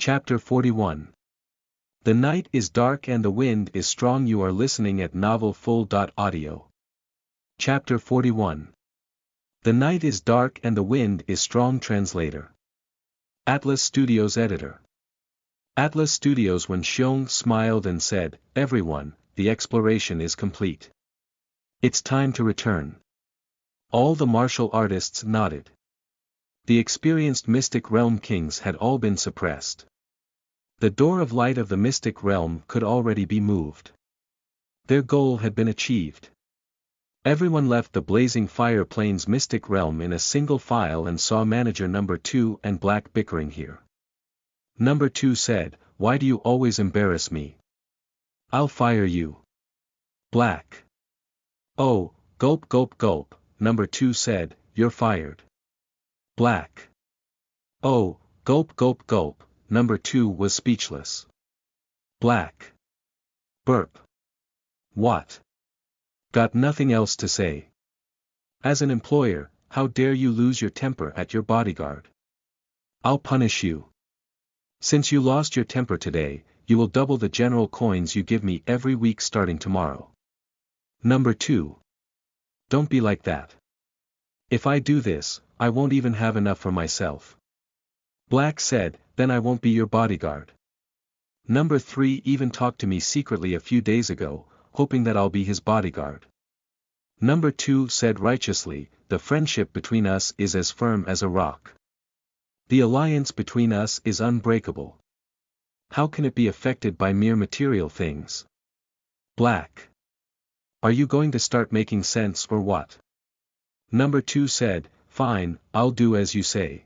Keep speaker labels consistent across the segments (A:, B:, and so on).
A: Chapter 41. The night is dark and the wind is strong. You are listening at novelfull.audio. Chapter 41. The night is dark and the wind is strong. Translator. Atlas Studios Editor. Atlas Studios. Wen Xiong smiled and said, "Everyone, the exploration is complete. It's time to return." All the martial artists nodded. The experienced Mystic Realm kings had all been suppressed. The door of light of the Mystic Realm could already be moved. Their goal had been achieved. Everyone left the Blazing Fire Plains Mystic Realm in a single file and saw Manager Number 2 and Black bickering here. Number 2 said, "Why do you always embarrass me? I'll fire you." Black. "Oh, gulp gulp gulp," Number 2 said, "You're fired." Black. "Oh, gulp gulp gulp," Number 2 was speechless. Black. Burp. "What? Got nothing else to say? As an employer, how dare you lose your temper at your bodyguard? I'll punish you. Since you lost your temper today, you will double the general coins you give me every week starting tomorrow." Number 2. "Don't be like that. If I do this, I won't even have enough for myself." Black said, "Then I won't be your bodyguard. Number 3 even talked to me secretly a few days ago, hoping that I'll be his bodyguard." Number 2 said righteously, "The friendship between us is as firm as a rock. The alliance between us is unbreakable. How can it be affected by mere material things?" Black. "Are you going to start making sense or what?" Number 2 said, "Fine, I'll do as you say."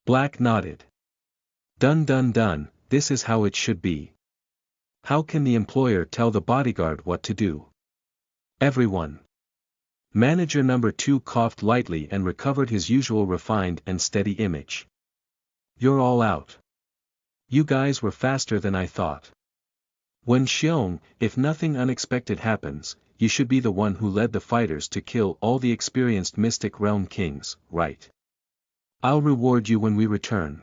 A: Black nodded. Done done done, this is how it should be. How can the employer tell the bodyguard what to do? Everyone. Manager Number 2 coughed lightly and recovered his usual refined and steady image. "You're all out. You guys were faster than I thought. Wen Xiong, if nothing unexpected happens, you should be the one who led the fighters to kill all the experienced Mystic Realm kings, right? I'll reward you when we return."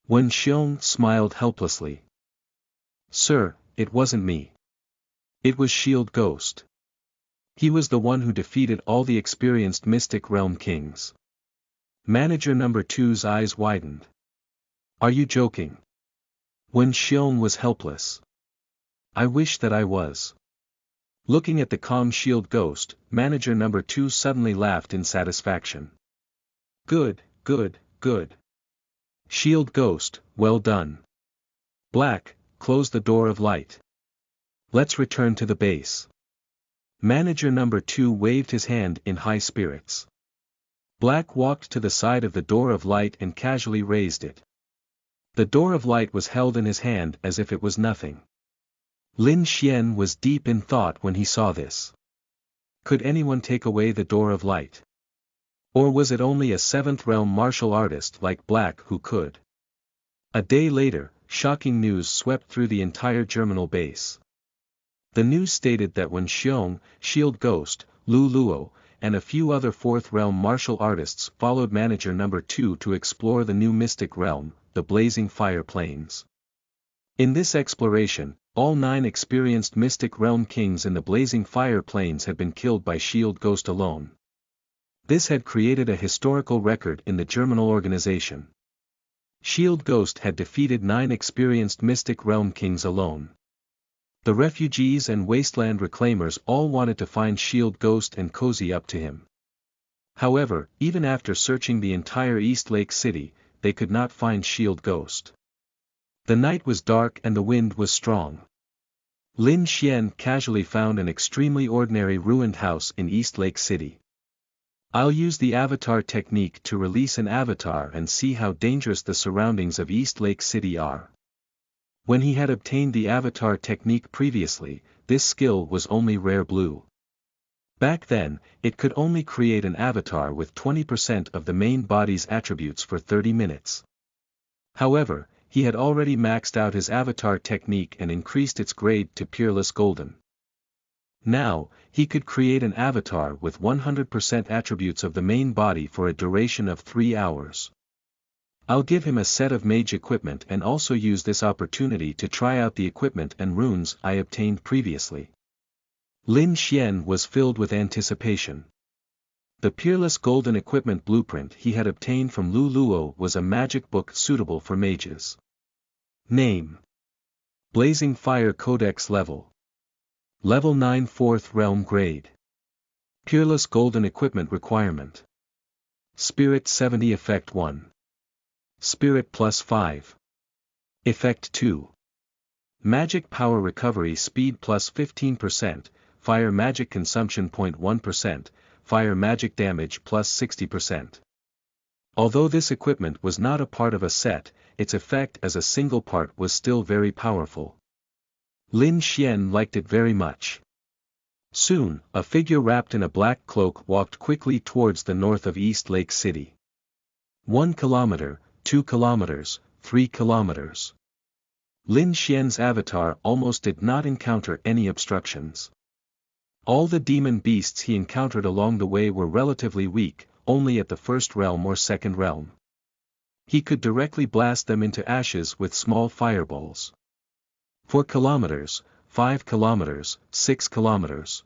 A: Wen Xiong smiled helplessly. "Sir, it wasn't me. It was Shield Ghost. He was the one who defeated all the experienced Mystic Realm kings." Manager Number 2's eyes widened. "Are you joking?" Wen Xiong was helpless. "I wish that I was." Looking at the calm Shield Ghost, Manager Number 2 suddenly laughed in satisfaction. "Good, good, good. Shield Ghost, well done. Black, close the door of light. Let's return to the base." Manager Number 2 waved his hand in high spirits. Black walked to the side of the door of light and casually raised it. The door of light was held in his hand as if it was nothing. Lin Xian was deep in thought when he saw this. Could anyone take away the door of light? Or was it only a 7th realm martial artist like Black who could? A day later, shocking news swept through the entire Germinal base. The news stated that Wen Xiong, Shield Ghost, Lu Luo, and a few other 4th realm martial artists followed Manager Number 2 to explore the new Mystic Realm, the Blazing Fire Plains. In this exploration, all 9 experienced Mystic Realm kings in the Blazing Fire Plains had been killed by Shield Ghost alone. This had created a historical record in the Germinal organization. Shield Ghost had defeated 9 experienced Mystic Realm kings alone. The refugees and wasteland reclaimers all wanted to find Shield Ghost and cozy up to him. However, even after searching the entire East Lake City, they could not find Shield Ghost. The night was dark and the wind was strong. Lin Xian casually found an extremely ordinary ruined house in East Lake City. "I'll use the avatar technique to release an avatar and see how dangerous the surroundings of East Lake City are." When he had obtained the avatar technique previously, this skill was only rare blue. Back then, it could only create an avatar with 20% of the main body's attributes for 30 minutes. However, he had already maxed out his avatar technique and increased its grade to Peerless Golden. Now, he could create an avatar with 100% attributes of the main body for a duration of 3 hours. I'll give him a set of mage equipment and also use this opportunity to try out the equipment and runes I obtained previously. Lin Xian was filled with anticipation. The peerless golden equipment blueprint he had obtained from Lu Luo was a magic book suitable for mages. Name: Blazing Fire Codex Level. Level 9 4th Realm Grade. Peerless Golden Equipment Requirement. Spirit 70 Effect 1. Spirit plus 5. Effect 2. Magic Power Recovery Speed plus 15%, Fire Magic Consumption 0.1%, Fire Magic Damage plus 60%. Although this equipment was not a part of a set, its effect as a single part was still very powerful. Lin Xian liked it very much. Soon, a figure wrapped in a black cloak walked quickly towards the north of East Lake City. 1 kilometer, 2 kilometers, 3 kilometers. Lin Xian's avatar almost did not encounter any obstructions. All the demon beasts he encountered along the way were relatively weak, only at the first realm or second realm. He could directly blast them into ashes with small fireballs. 4 kilometers, 5 kilometers, 6 kilometers.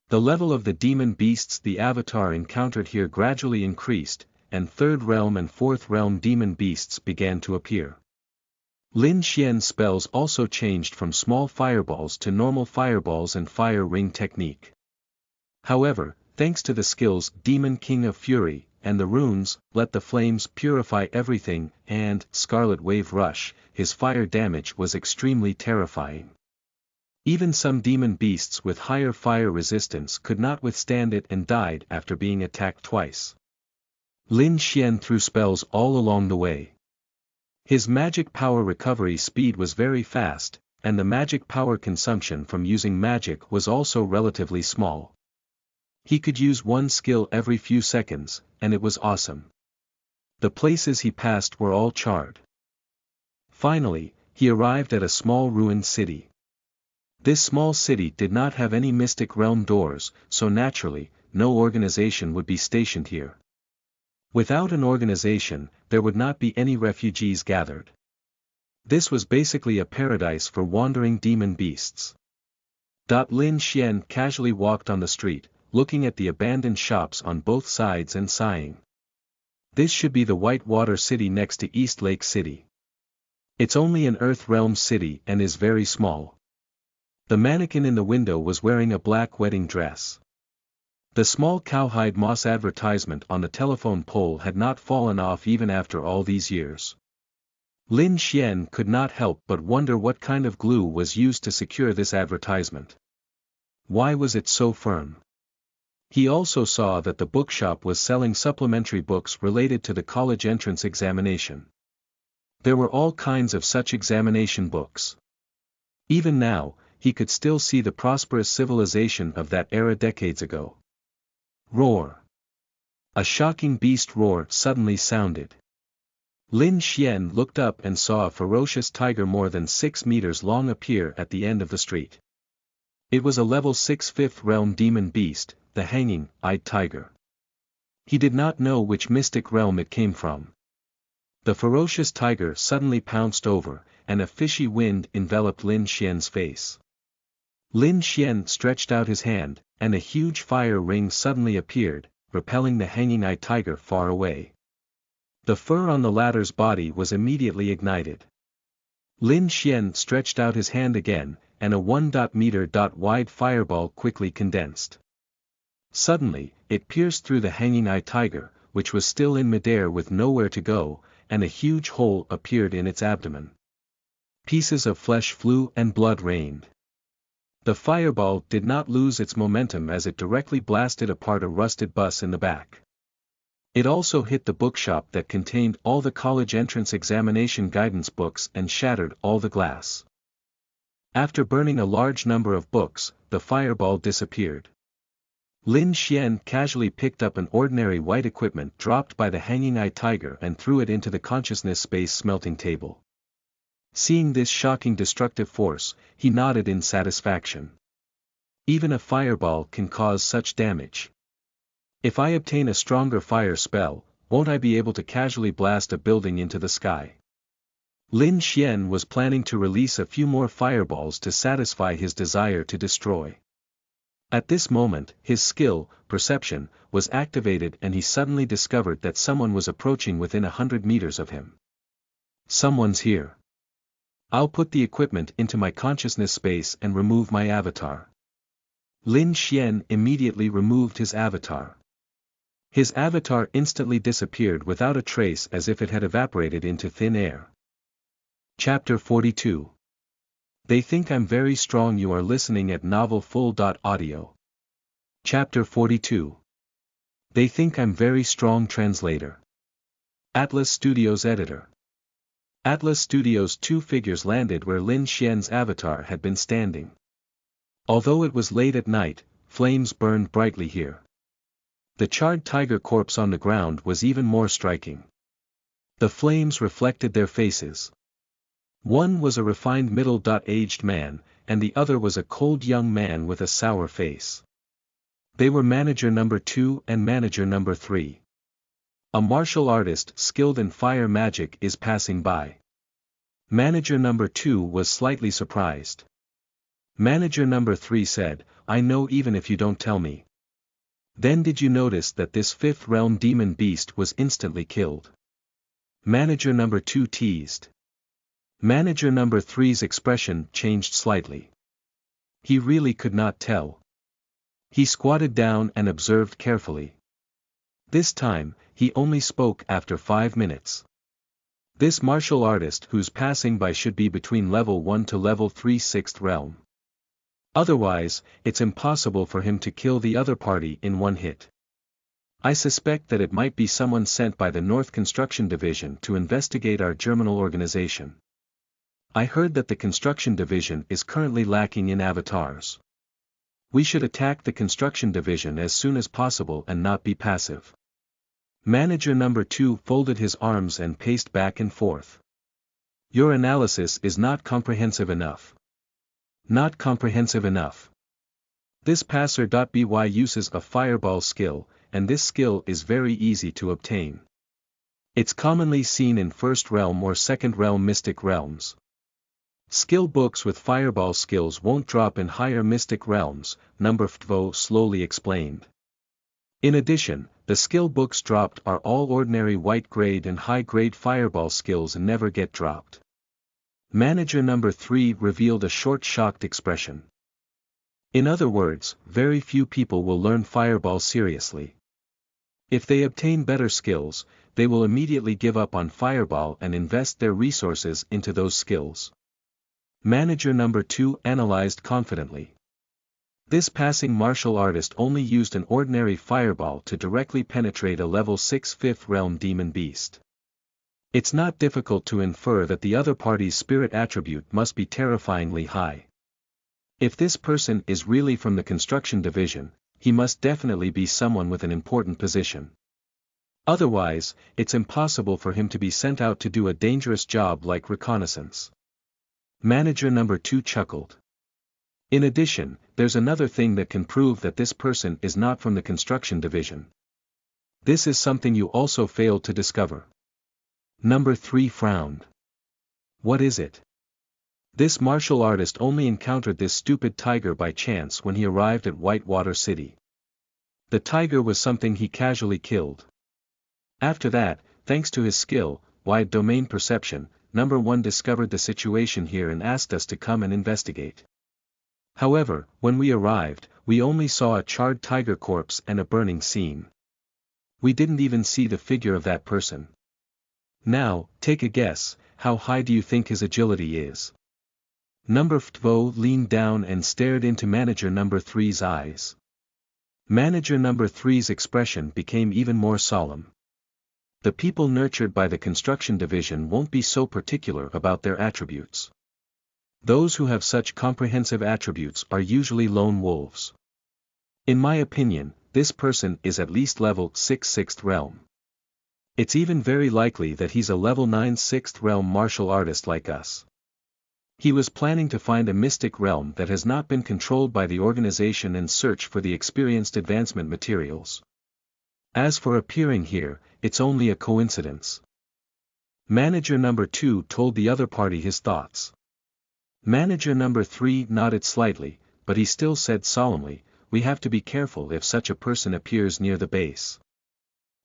A: The level of the demon beasts the avatar encountered here gradually increased, and third realm and fourth realm demon beasts began to appear. Lin Xian's spells also changed from small fireballs to normal fireballs and fire ring technique. However, thanks to the skills Demon King of Fury, and the runes, Let the Flames Purify Everything, and Scarlet Wave Rush, his fire damage was extremely terrifying. Even some demon beasts with higher fire resistance could not withstand it and died after being attacked twice. Lin Xian threw spells all along the way. His magic power recovery speed was very fast, and the magic power consumption from using magic was also relatively small. He could use one skill every few seconds, and it was awesome. The places he passed were all charred. Finally, he arrived at a small ruined city. This small city did not have any mystic realm doors, so naturally, no organization would be stationed here. Without an organization, there would not be any refugees gathered. This was basically a paradise for wandering demon beasts. Lin Xian casually walked on the street, looking at the abandoned shops on both sides and sighing. This should be the White Water City next to East Lake City. It's only an Earth Realm city and is very small. The mannequin in the window was wearing a black wedding dress. The small cowhide moss advertisement on the telephone pole had not fallen off even after all these years. Lin Xian could not help but wonder what kind of glue was used to secure this advertisement. Why was it so firm? He also saw that the bookshop was selling supplementary books related to the college entrance examination. There were all kinds of such examination books. Even now, he could still see the prosperous civilization of that era decades ago. Roar! A shocking beast roar suddenly sounded. Lin Xian looked up and saw a ferocious tiger more than 6 meters long appear at the end of the street. It was a level 6 5th realm demon beast, the hanging-eyed tiger. He did not know which mystic realm it came from. The ferocious tiger suddenly pounced over, and a fishy wind enveloped Lin Xian's face. Lin Xian stretched out his hand, and a huge fire ring suddenly appeared, repelling the hanging-eyed tiger far away. The fur on the latter's body was immediately ignited. Lin Xian stretched out his hand again, and a 1-meter wide fireball quickly condensed. Suddenly, it pierced through the hanging-eyed tiger, which was still in midair with nowhere to go, and a huge hole appeared in its abdomen. Pieces of flesh flew and blood rained. The fireball did not lose its momentum as it directly blasted apart a rusted bus in the back. It also hit the bookshop that contained all the college entrance examination guidance books and shattered all the glass. After burning a large number of books, the fireball disappeared. Lin Xian casually picked up an ordinary white equipment dropped by the hanging-eyed tiger and threw it into the consciousness space smelting table. Seeing this shocking destructive force, he nodded in satisfaction. Even a fireball can cause such damage. If I obtain a stronger fire spell, won't I be able to casually blast a building into the sky? Lin Xian was planning to release a few more fireballs to satisfy his desire to destroy. At this moment, his skill, perception, was activated and he suddenly discovered that someone was approaching within 100 meters of him. Someone's here. I'll put the equipment into my consciousness space and remove my avatar. Lin Xian immediately removed his avatar. His avatar instantly disappeared without a trace as if it had evaporated into thin air. Chapter 42. They think I'm very strong. You are listening at novelfull.audio. Chapter 42. They think I'm very strong. Translator. Atlas Studios Editor. Atlas Studios' two figures landed where Lin Xian's avatar had been standing. Although it was late at night, flames burned brightly here. The charred tiger corpse on the ground was even more striking. The flames reflected their faces. One was a refined middle-aged man, and the other was a cold young man with a sour face. They were Manager Number 2 and Manager Number 3. A martial artist skilled in fire magic is passing by. Manager Number 2 was slightly surprised. Manager Number 3 said, I know even if you don't tell me. Then did you notice that this fifth realm demon beast was instantly killed? Manager Number 2 teased. Manager Number 3's expression changed slightly. He really could not tell. He squatted down and observed carefully. This time, he only spoke after 5 minutes. This martial artist whose passing by should be between level 1 to level 3 6th realm. Otherwise, it's impossible for him to kill the other party in one hit. I suspect that it might be someone sent by the North Construction Division to investigate our germinal organization. I heard that the Construction Division is currently lacking in avatars. We should attack the Construction Division as soon as possible and not be passive. Manager Number 2 folded his arms and paced back and forth. Your analysis is not comprehensive enough. Not comprehensive enough. This passer.by uses a fireball skill, and this skill is very easy to obtain. It's commonly seen in first realm or second realm mystic realms. Skill books with fireball skills won't drop in higher mystic realms, Number Ftvo slowly explained. In addition, the skill books dropped are all ordinary white grade and high grade fireball skills and never get dropped. Manager Number 3 revealed a short shocked expression. In other words, very few people will learn fireball seriously. If they obtain better skills, they will immediately give up on fireball and invest their resources into those skills. Manager Number 2 analyzed confidently. This passing martial artist only used an ordinary fireball to directly penetrate a level 6 5th realm demon beast. It's not difficult to infer that the other party's spirit attribute must be terrifyingly high. If this person is really from the Construction Division, he must definitely be someone with an important position. Otherwise, it's impossible for him to be sent out to do a dangerous job like reconnaissance. Manager Number 2 chuckled. In addition, there's another thing that can prove that this person is not from the Construction Division. This is something you also failed to discover. Number 3 frowned. What is it? This martial artist only encountered this stupid tiger by chance when he arrived at Whitewater City. The tiger was something he casually killed. After that, thanks to his skill, wide domain perception, Number 1 discovered the situation here and asked us to come and investigate. However, when we arrived, we only saw a charred tiger corpse and a burning scene. We didn't even see the figure of that person. Now, take a guess, how high do you think his agility is? Number Ftvo leaned down and stared into Manager Number 3's eyes. Manager Number 3's expression became even more solemn. The people nurtured by the Construction Division won't be so particular about their attributes. Those who have such comprehensive attributes are usually lone wolves. In my opinion, this person is at least level 6 6th realm. It's even very likely that he's a level 9 6th realm martial artist like us. He was planning to find a mystic realm that has not been controlled by the organization and search for the experienced advancement materials. As for appearing here, it's only a coincidence. Manager number 2 told the other party his thoughts. Manager number 3 nodded slightly, but he still said solemnly, "We have to be careful if such a person appears near the base."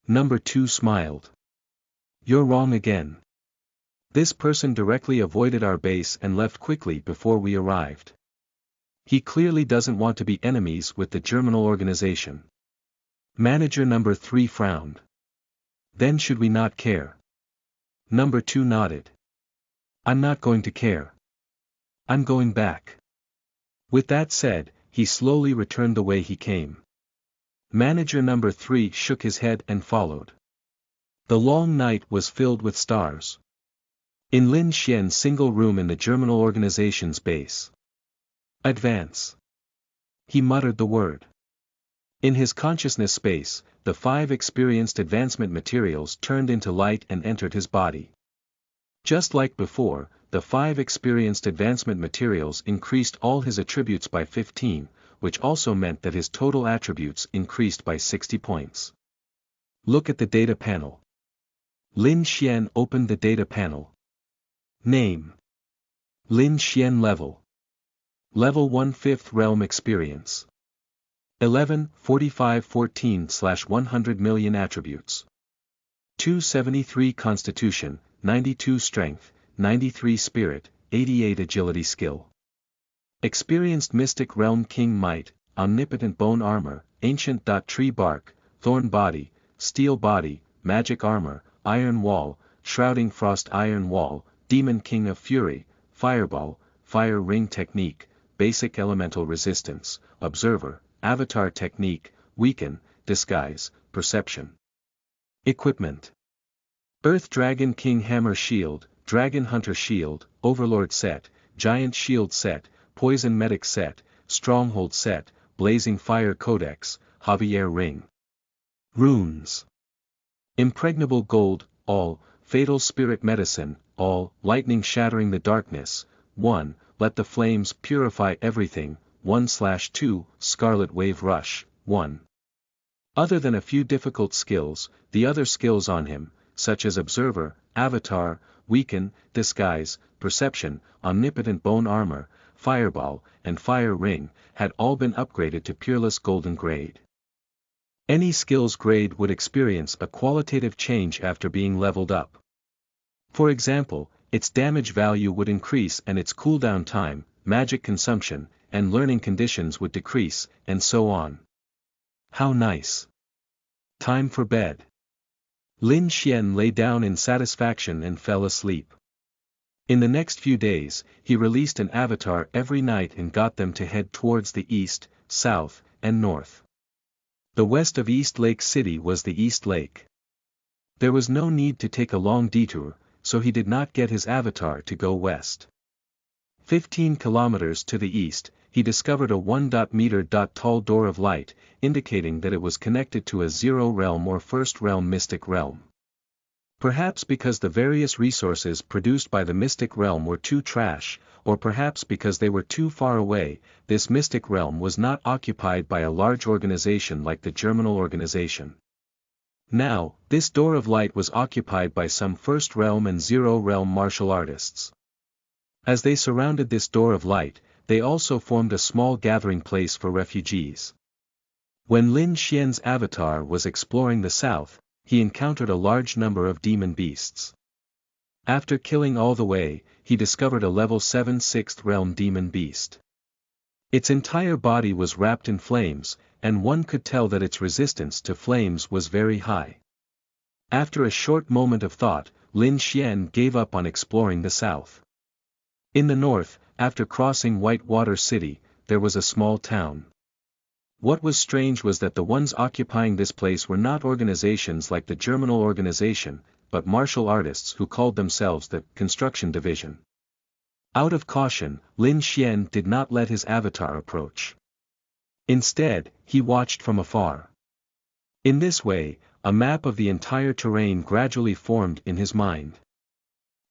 A: Number 2 smiled. "You're wrong again. This person directly avoided our base and left quickly before we arrived. He clearly doesn't want to be enemies with the Germinal organization." Manager number 3 frowned. "Then should we not care?" Number 2 nodded. "I'm not going to care. I'm going back." With that said, he slowly returned the way he came. Manager number 3 shook his head and followed. The long night was filled with stars. In Lin Xian's single room in the Germinal organization's base. "Advance." He muttered the word. In his consciousness space, the 5 experienced advancement materials turned into light and entered his body. Just like before, the 5 experienced advancement materials increased all his attributes by 15, which also meant that his total attributes increased by 60 points. Look at the data panel. Lin Xian opened the data panel. Name: Lin Xian. Level 1 5th Realm Experience. 11/45/14/100 million attributes. 273 Constitution, 92 Strength, 93 Spirit, 88 Agility Skill. Experienced Mystic Realm King Might, Omnipotent Bone Armor, Ancient Tree Bark, Thorn Body, Steel Body, Magic Armor, Iron Wall, Shrouding Frost Iron Wall, Demon King of Fury, Fireball, Fire Ring Technique, Basic Elemental Resistance, Observer, Avatar Technique, Weaken, Disguise, Perception. Equipment: Earth Dragon King Hammer Shield, Dragon Hunter Shield, Overlord Set, Giant Shield Set, Poison Medic Set, Stronghold Set, Blazing Fire Codex, Javier Ring. Runes: Impregnable Gold, all, Fatal Spirit Medicine, all, Lightning Shattering the Darkness, 1, Let the Flames Purify Everything, 1/2, Scarlet Wave Rush, 1. Other than a few difficult skills, the other skills on him, such as Observer, Avatar, Weaken, Disguise, Perception, Omnipotent Bone Armor, Fireball, and Fire Ring, had all been upgraded to Peerless Golden Grade. Any skill's grade would experience a qualitative change after being leveled up. For example, its damage value would increase and its cooldown time, magic consumption, and learning conditions would decrease, and so on. How nice. Time for bed. Lin Xian lay down in satisfaction and fell asleep. In the next few days, he released an avatar every night and got them to head towards the east, south, and north. The west of East Lake City was the East Lake. There was no need to take a long detour, so he did not get his avatar to go west. 15 kilometers to the east, he discovered a 1-meter tall door of light, indicating that it was connected to a Zero Realm or First Realm Mystic Realm. Perhaps because the various resources produced by the Mystic Realm were too trash, or perhaps because they were too far away, this Mystic Realm was not occupied by a large organization like the Germinal organization. Now, this door of light was occupied by some First Realm and Zero Realm martial artists. As they surrounded this door of light, they also formed a small gathering place for refugees. When Lin Xian's avatar was exploring the south, he encountered a large number of demon beasts. After killing all the way, he discovered a level 7 6th realm demon beast. Its entire body was wrapped in flames, and one could tell that its resistance to flames was very high. After a short moment of thought, Lin Xian gave up on exploring the south. In the north, after crossing Whitewater City, there was a small town. What was strange was that the ones occupying this place were not organizations like the Germinal organization, but martial artists who called themselves the Construction Division. Out of caution, Lin Xian did not let his avatar approach. Instead, he watched from afar. In this way, a map of the entire terrain gradually formed in his mind.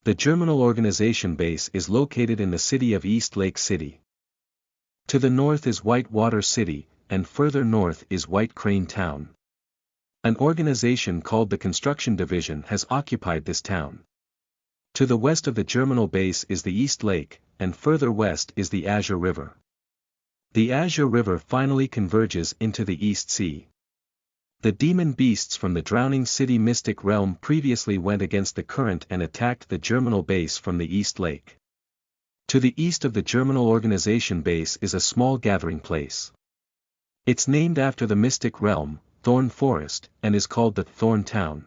A: The Germinal organization base is located in the city of East Lake City. To the north is Whitewater City, and further north is White Crane Town. An organization called the Construction Division has occupied this town. To the west of the Germinal base is the East Lake, and further west is the Azure River. The Azure River finally converges into the East Sea. The demon beasts from the Drowning City Mystic Realm previously went against the current and attacked the Germinal base from the East Lake. To the east of the Germinal Organization base is a small gathering place. It's named after the Mystic Realm, Thorn Forest, and is called the Thorn Town.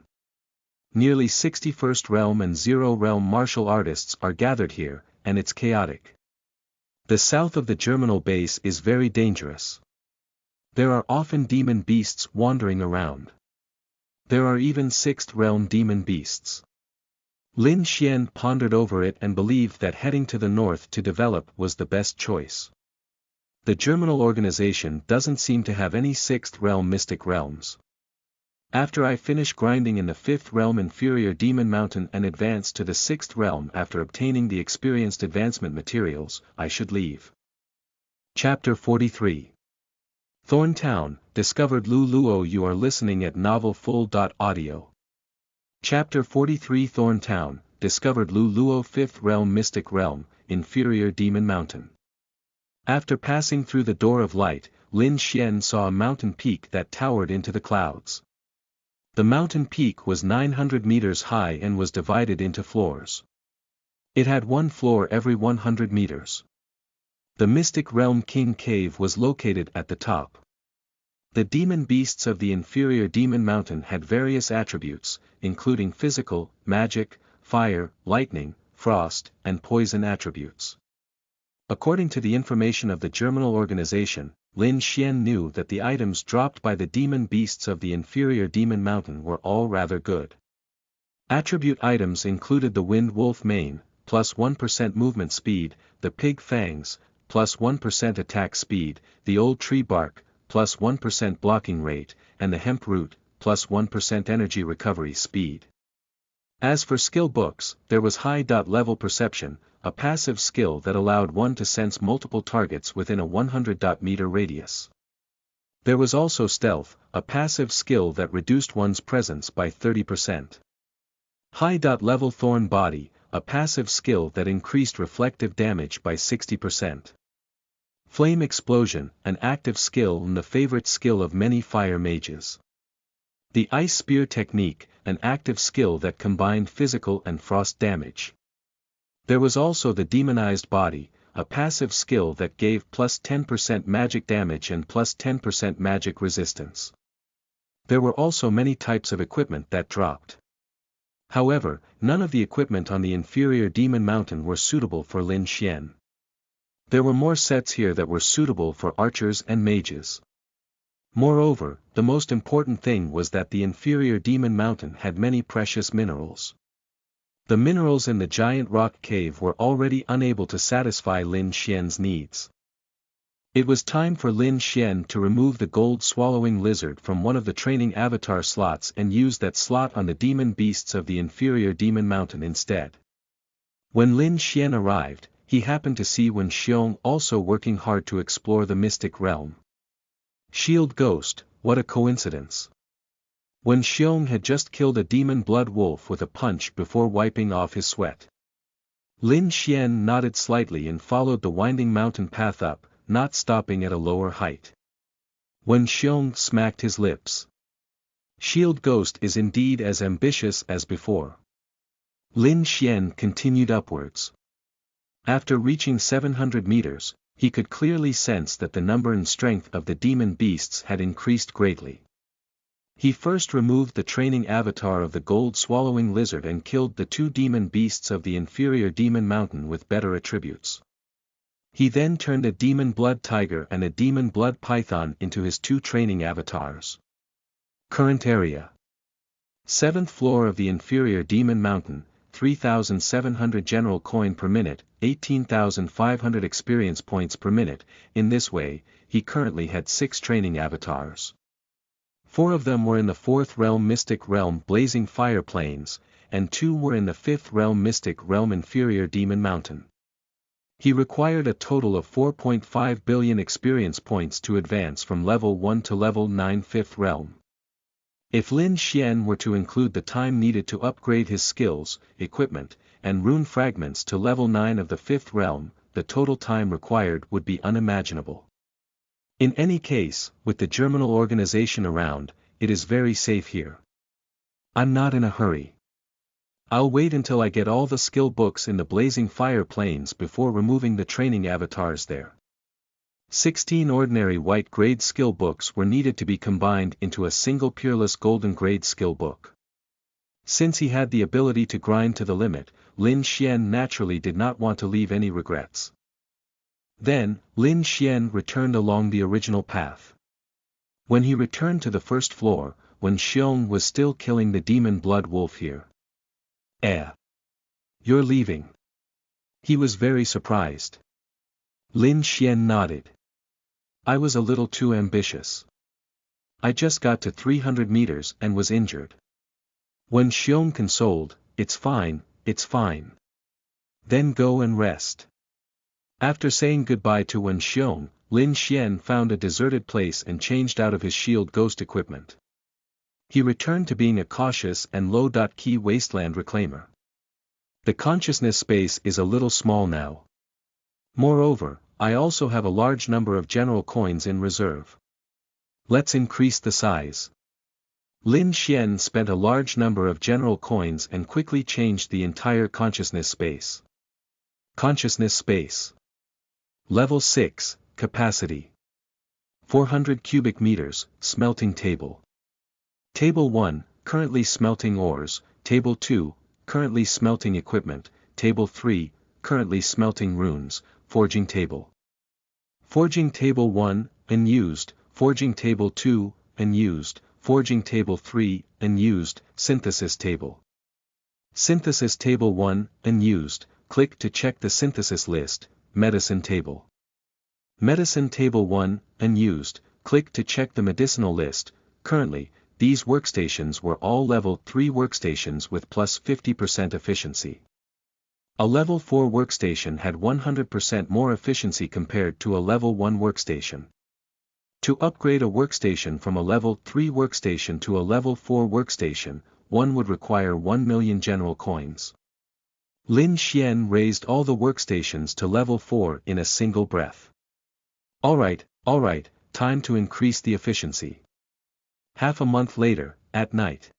A: Nearly 61st Realm and Zero Realm martial artists are gathered here, and it's chaotic. The south of the Germinal base is very dangerous. There are often demon beasts wandering around. There are even 6th Realm demon beasts. Lin Xian pondered over it and believed that heading to the north to develop was the best choice. The Germinal Organization doesn't seem to have any 6th Realm mystic realms. After I finish grinding in the 5th Realm Inferior Demon Mountain and advance to the 6th Realm after obtaining the experienced advancement materials, I should leave. Chapter 43 Thorn Town, discovered Lu Luo. You are listening at novelfull.audio. Chapter 43 Thorn Town, discovered Lu Luo 5th Realm Mystic Realm, Inferior Demon Mountain. After passing through the Door of Light, Lin Xian saw a mountain peak that towered into the clouds. The mountain peak was 900 meters high and was divided into floors. It had one floor every 100 meters. The Mystic Realm King Cave was located at the top. The demon beasts of the Inferior Demon Mountain had various attributes, including physical, magic, fire, lightning, frost, and poison attributes. According to the information of the Germinal Organization, Lin Xian knew that the items dropped by the demon beasts of the Inferior Demon Mountain were all rather good. Attribute items included the Wind Wolf Mane, plus 1% movement speed, the Pig Fangs, plus 1% attack speed, the Old Tree Bark, plus 1% blocking rate, and the Hemp Root, plus 1% energy recovery speed. As for skill books, there was high-level perception, a passive skill that allowed one to sense multiple targets within a 100-meter radius. There was also stealth, a passive skill that reduced one's presence by 30%. High-level thorn body, a passive skill that increased reflective damage by 60%. Flame explosion, an active skill and the favorite skill of many fire mages. The ice spear technique, an active skill that combined physical and frost damage. There was also the demonized body, a passive skill that gave plus 10% magic damage and plus 10% magic resistance. There were also many types of equipment that dropped. However, none of the equipment on the Inferior Demon Mountain were suitable for Lin Xian. There were more sets here that were suitable for archers and mages. Moreover, the most important thing was that the Inferior Demon Mountain had many precious minerals. The minerals in the giant rock cave were already unable to satisfy Lin Xian's needs. It was time for Lin Xian to remove the gold-swallowing lizard from one of the training avatar slots and use that slot on the demon beasts of the Inferior Demon Mountain instead. When Lin Xian arrived, he happened to see Wen Xiong also working hard to explore the Mystic Realm. Shield Ghost, what a coincidence. Wen Xiong had just killed a demon blood wolf with a punch before wiping off his sweat. Lin Xian nodded slightly and followed the winding mountain path up, not stopping at a lower height. Wen Xiong smacked his lips. Shield Ghost is indeed as ambitious as before. Lin Xian continued upwards. After reaching 700 meters, he could clearly sense that the number and strength of the demon beasts had increased greatly. He first removed the training avatar of the gold-swallowing lizard and killed the 2 demon beasts of the Inferior Demon Mountain with better attributes. He then turned a demon blood tiger and a demon blood python into his 2 training avatars. Current area. 7th floor of the Inferior Demon Mountain, 3,700 general coin per minute, 18,500 experience points per minute. In this way, he currently had 6 training avatars. 4 of them were in the 4th Realm Mystic Realm Blazing Fire Plains, and 2 were in the 5th Realm Mystic Realm Inferior Demon Mountain. He required a total of 4.5 billion experience points to advance from level 1 to level 9 5th Realm. If Lin Xian were to include the time needed to upgrade his skills, equipment, and rune fragments to level 9 of the 5th realm, the total time required would be unimaginable. In any case, with the germinal organization around, it is very safe here. I'm not in a hurry. I'll wait until I get all the skill books in the Blazing Fire Plains before removing the training avatars there. 16 ordinary white grade skill books were needed to be combined into a single peerless golden grade skill book. Since he had the ability to grind to the limit, Lin Xian naturally did not want to leave any regrets. Then, Lin Xian returned along the original path. When he returned to the first floor, Wen Xiong was still killing the demon blood wolf here. You're leaving. He was very surprised. Lin Xian nodded. I was a little too ambitious. I just got to 300 meters and was injured. Wen Xiong consoled, it's fine, it's fine. Then go and rest. After saying goodbye to Wen Xiong, Lin Xian found a deserted place and changed out of his shield ghost equipment. He returned to being a cautious and low-key wasteland reclaimer. The consciousness space is a little small now. Moreover, I also have a large number of general coins in reserve. Let's increase the size. Lin Xian spent a large number of general coins and quickly changed the entire consciousness space. Consciousness space. Level 6, capacity. 400 cubic meters, smelting table. Table 1, currently smelting ores, Table 2, currently smelting equipment, Table 3, currently smelting runes, forging table. Forging table 1, unused, forging table 2, unused, forging table 3, unused, synthesis table. Synthesis table 1, unused, click to check the synthesis list, medicine table. Medicine table 1, unused, click to check the medicinal list. Currently, these workstations were all level 3 workstations with plus 50% efficiency. A level 4 workstation had 100% more efficiency compared to a level 1 workstation. To upgrade a workstation from a level 3 workstation to a level 4 workstation, one would require 1 million general coins. Lin Xian raised all the workstations to level 4 in a single breath. Alright, time to increase the efficiency. Half a month later, at night.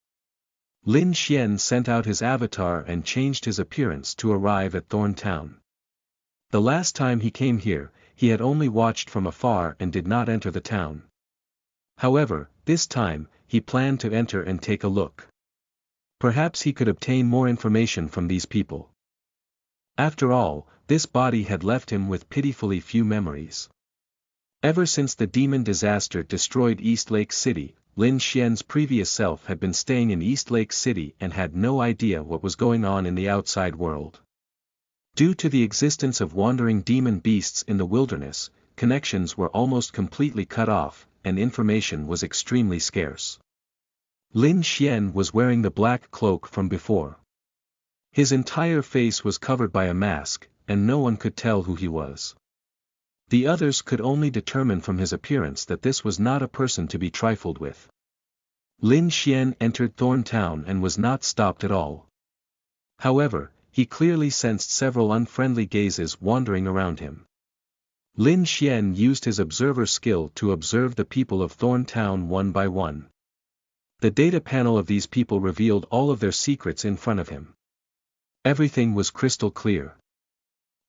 A: Lin Xian sent out his avatar and changed his appearance to arrive at Thorn Town. The last time he came here, he had only watched from afar and did not enter the town. However, this time, he planned to enter and take a look. Perhaps he could obtain more information from these people. After all, this body had left him with pitifully few memories. Ever since the demon disaster destroyed East Lake City, Lin Xian's previous self had been staying in East Lake City and had no idea what was going on in the outside world. Due to the existence of wandering demon beasts in the wilderness, connections were almost completely cut off, and information was extremely scarce. Lin Xian was wearing the black cloak from before. His entire face was covered by a mask, and no one could tell who he was. The others could only determine from his appearance that this was not a person to be trifled with. Lin Xian entered Thorn Town and was not stopped at all. However, he clearly sensed several unfriendly gazes wandering around him. Lin Xian used his observer skill to observe the people of Thorn Town one by one. The data panel of these people revealed all of their secrets in front of him. Everything was crystal clear.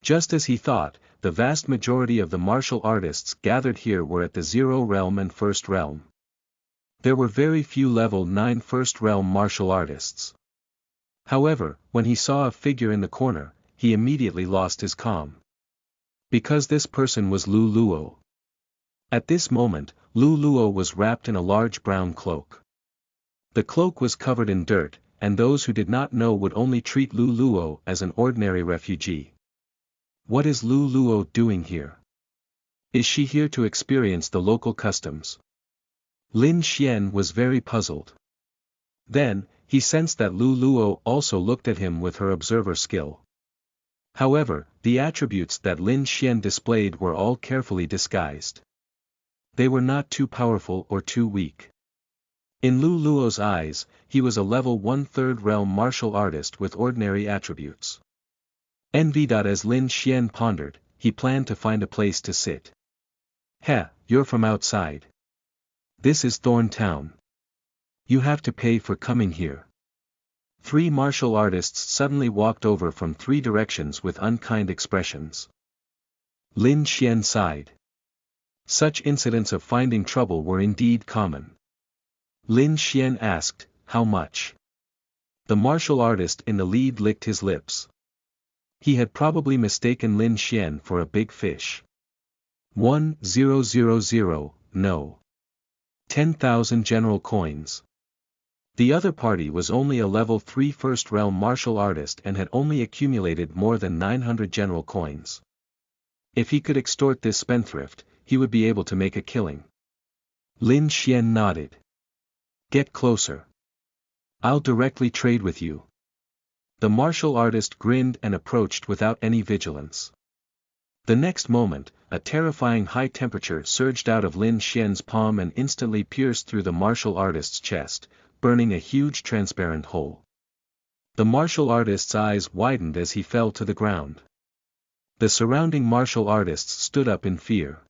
A: Just as he thought, the vast majority of the martial artists gathered here were at the 0 realm and 1st realm. There were very few level 9 1st realm martial artists. However, when he saw a figure in the corner, he immediately lost his calm. Because this person was Lu Luo. At this moment, Lu Luo was wrapped in a large brown cloak. The cloak was covered in dirt, and those who did not know would only treat Lu Luo as an ordinary refugee. What is Lu Luo doing here? Is she here to experience the local customs? Lin Xian was very puzzled. Then, he sensed that Lu Luo also looked at him with her observer skill. However, the attributes that Lin Xian displayed were all carefully disguised. They were not too powerful or too weak. In Lu Luo's eyes, he was a level 1/3 realm martial artist with ordinary attributes. Envied. As Lin Xian pondered, he planned to find a place to sit. Heh, you're from outside. This is Thorn Town. You have to pay for coming here. 3 martial artists suddenly walked over from 3 directions with unkind expressions. Lin Xian sighed. Such incidents of finding trouble were indeed common. Lin Xian asked, how much? The martial artist in the lead licked his lips. He had probably mistaken Lin Xian for a big fish. 1,000, no. 10,000 general coins. The other party was only a level 3 first realm martial artist and had only accumulated more than 900 general coins. If he could extort this spendthrift, he would be able to make a killing. Lin Xian nodded. Get closer. I'll directly trade with you. The martial artist grinned and approached without any vigilance. The next moment, a terrifying high temperature surged out of Lin Xian's palm and instantly pierced through the martial artist's chest, burning a huge transparent hole. The martial artist's eyes widened as he fell to the ground. The surrounding martial artists stood up in fear.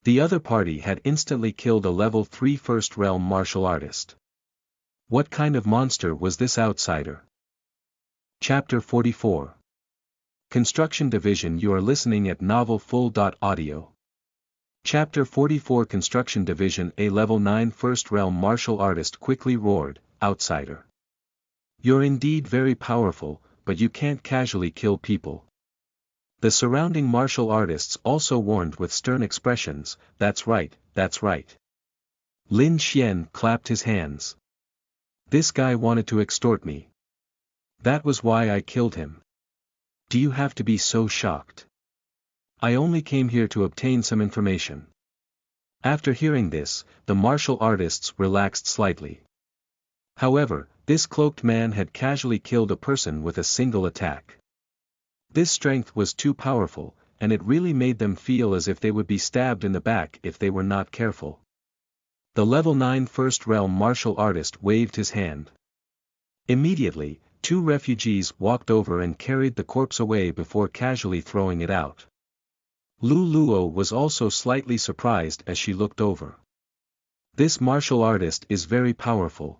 A: The other party had instantly killed a level 3 first realm martial artist. What kind of monster was this outsider? Chapter 44. Construction Division. You are listening at novelfull.audio. Chapter 44. Construction Division. A level 9 first realm martial artist quickly roared, outsider. You're indeed very powerful, but you can't casually kill people. The surrounding martial artists also warned with stern expressions, that's right, that's right. Lin Xian clapped his hands. This guy wanted to extort me. That was why I killed him. Do you have to be so shocked? I only came here to obtain some information. After hearing this, the martial artists relaxed slightly. However, this cloaked man had casually killed a person with a single attack. This strength was too powerful, and it really made them feel as if they would be stabbed in the back if they were not careful. The level 9 first realm martial artist waved his hand. Immediately, 2 refugees walked over and carried the corpse away before casually throwing it out. Lu Luo was also slightly surprised as she looked over. This martial artist is very powerful.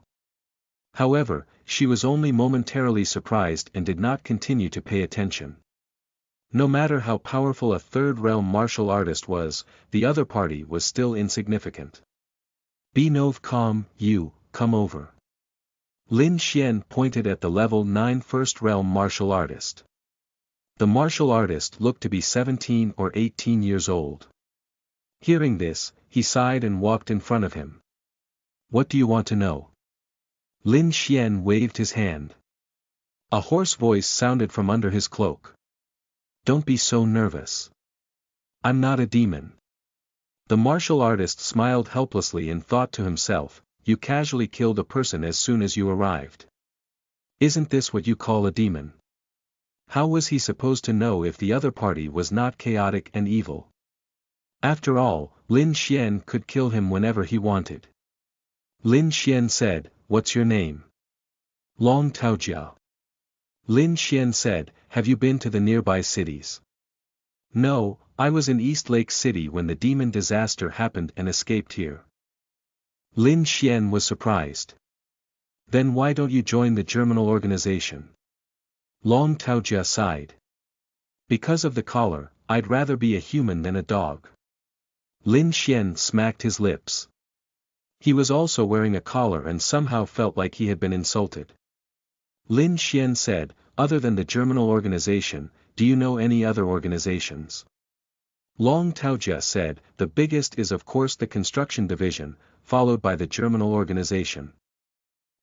A: However, she was only momentarily surprised and did not continue to pay attention. No matter how powerful a third realm martial artist was, the other party was still insignificant. Be calm, you, come over. Lin Xian pointed at the level 9 first realm martial artist. The martial artist looked to be 17 or 18 years old. Hearing this, he sighed and walked in front of him. What do you want to know? Lin Xian waved his hand. A hoarse voice sounded from under his cloak. Don't be so nervous. I'm not a demon. The martial artist smiled helplessly and thought to himself, you casually killed a person as soon as you arrived. Isn't this what you call a demon? How was he supposed to know if the other party was not chaotic and evil? After all, Lin Xian could kill him whenever he wanted. Lin Xian said, what's your name? Long Taojia. Lin Xian said, have you been to the nearby cities? No, I was in East Lake City when the demon disaster happened and escaped here. Lin Xian was surprised. Then why don't you join the Germinal organization? Long Taojia sighed. Because of the collar, I'd rather be a human than a dog. Lin Xian smacked his lips. He was also wearing a collar and somehow felt like he had been insulted. Lin Xian said, other than the Germinal organization, do you know any other organizations? Long Taojia said, the biggest is of course the construction division, followed by the Germinal organization.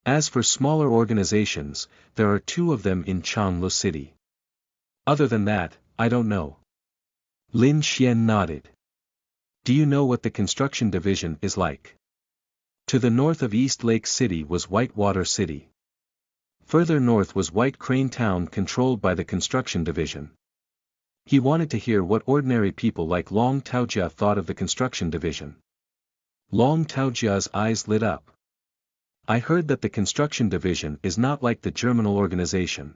A: As for smaller organizations, there are 2 of them in Changlu City. Other than that, I don't know. Lin Xian nodded. Do you know what the construction division is like? To the north of East Lake City was Whitewater City. Further north was White Crane Town controlled by the construction division. He wanted to hear what ordinary people like Long Taojia thought of the construction division. Long Taojia's eyes lit up. I heard that the construction division is not like the Germinal organization.